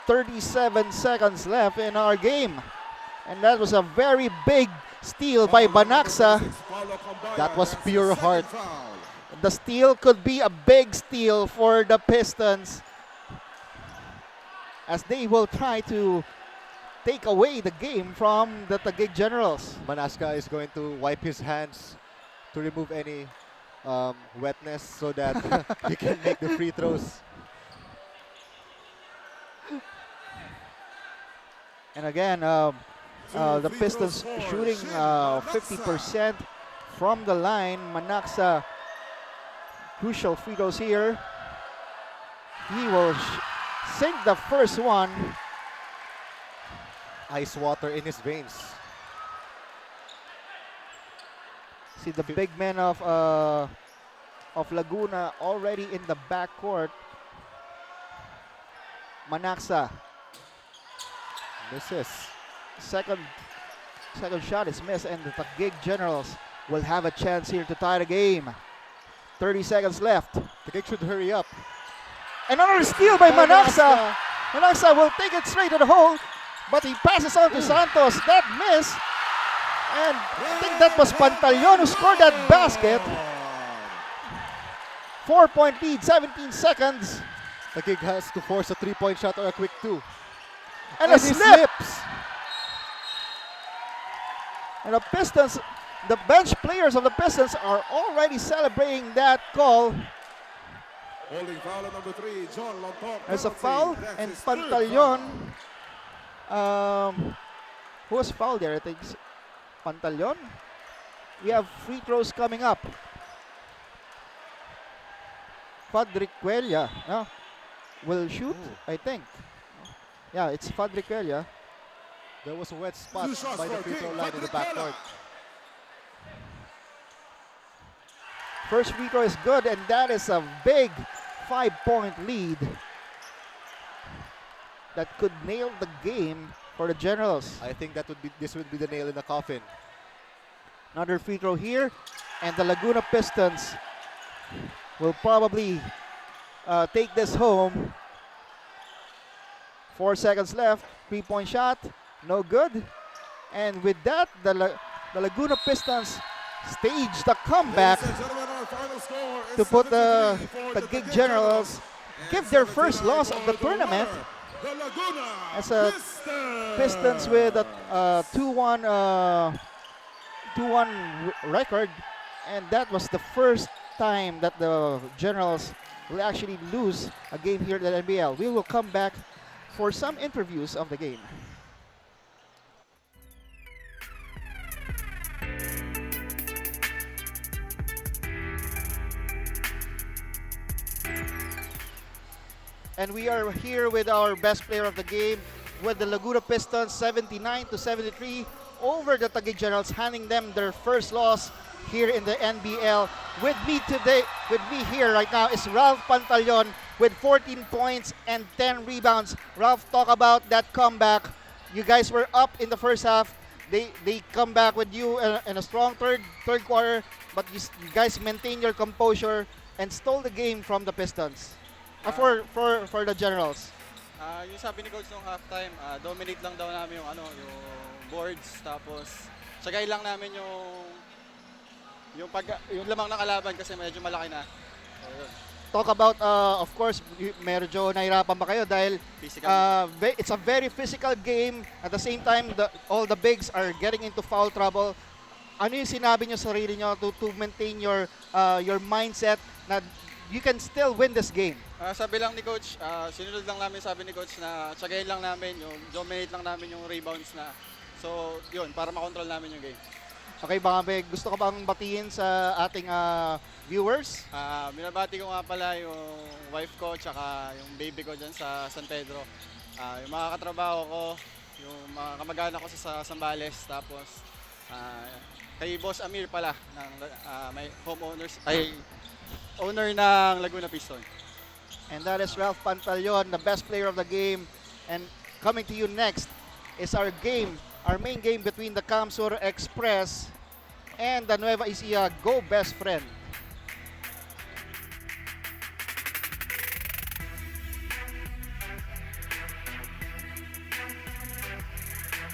37 seconds left in our game. And that was a very big steal by Manaxa. That was pure heart. The steal could be a big steal for the Pistons, as they will try to take away the game from the Taguig Generals. Manaska is going to wipe his hands to remove any wetness so that he can make the free throws. And again, the Pistons shooting 50% from the line. Manaxa, crucial free throws here. He will sink the first one. Ice water in his veins. See the big men of Laguna already in the backcourt. Manaxa, Misses. second shot is missed, and the Taguig Generals will have a chance here to tie the game. 30 seconds left. Taguig should hurry up. Another steal by Manaxa. Manaxa will take it straight to the hole, but he passes on to Santos. That miss. And I think that was Pantaleon who scored that basket. 4-point lead, 17 seconds. Taguig has to force a 3-point shot or a quick 2. And a he slip. slips. And the Pistons, the bench players of the Pistons are already celebrating that call. Holding foul at number 3, John Lontok. There's a penalty. foul, That's and his third Pantaleon. foul. Who was fouled there? I think Pantaleon. We have free throws coming up. Fadriquelia will shoot, I think. Yeah, it's Fadriquelia. There was a wet spot 2 shots by the for free throw King line in the backcourt. First free throw is good, and that is a big 5-point lead that could nail the game for the Generals. I think this would be the nail in the coffin. Another free throw here, and the Laguna Pistons will probably take this home. 4 seconds left. 3-point shot, no good. And with that, the Laguna Pistons stage the comeback Ladies and gentlemen, our final score is to put the 7-3 for Taguig Generals give their first loss of the tournament The Laguna as a Pistons with a 2-1 record, and that was the first time that the Generals will actually lose a game here at the NBL. We will come back for some interviews of the game. And we are here with our best player of the game, with the Laguna Pistons 79-73 over the Taguig Generals, handing them their first loss here in the NBL. With me here right now is Ralph Pantaleon with 14 points and 10 rebounds. Ralph, talk about that comeback. You guys were up in the first half. They come back with you in a strong third quarter, but you guys maintain your composure and stole the game from the Pistons. For the Generals. Yung sabi ni coach nung halftime, dominate lang daw namin yung boards, tapos sagay lang namin yung lamang ng kalaban kasi medyo malaki na. So, yun. Talk about of course medyo nahirapan ba kayo dahil Physical. it's a very physical game. At the same time, all the bigs are getting into foul trouble. Ano yung sinabi niyo sa sarili niyo to maintain your mindset na you can still win this game? Sabi lang ni coach, sinunod lang namin sabi ni coach na tsagayin lang namin, yung dominate lang namin yung rebounds na. So, yun, para makontrol namin yung game. Okay, baka may gusto ka bang batiin sa ating viewers? Binabati ko nga pala yung wife ko tsaka yung baby ko dyan sa San Pedro. Yung mga katrabaho ko, yung mga kamag-anak ko sa Zambales, tapos kay Boss Amir pala, ng, may owner ng Laguna Pistons. And that is Ralph Pantaleon, the best player of the game. And coming to you next is our main game between the Camsur Express and the Nueva Ecija Go Best Friend.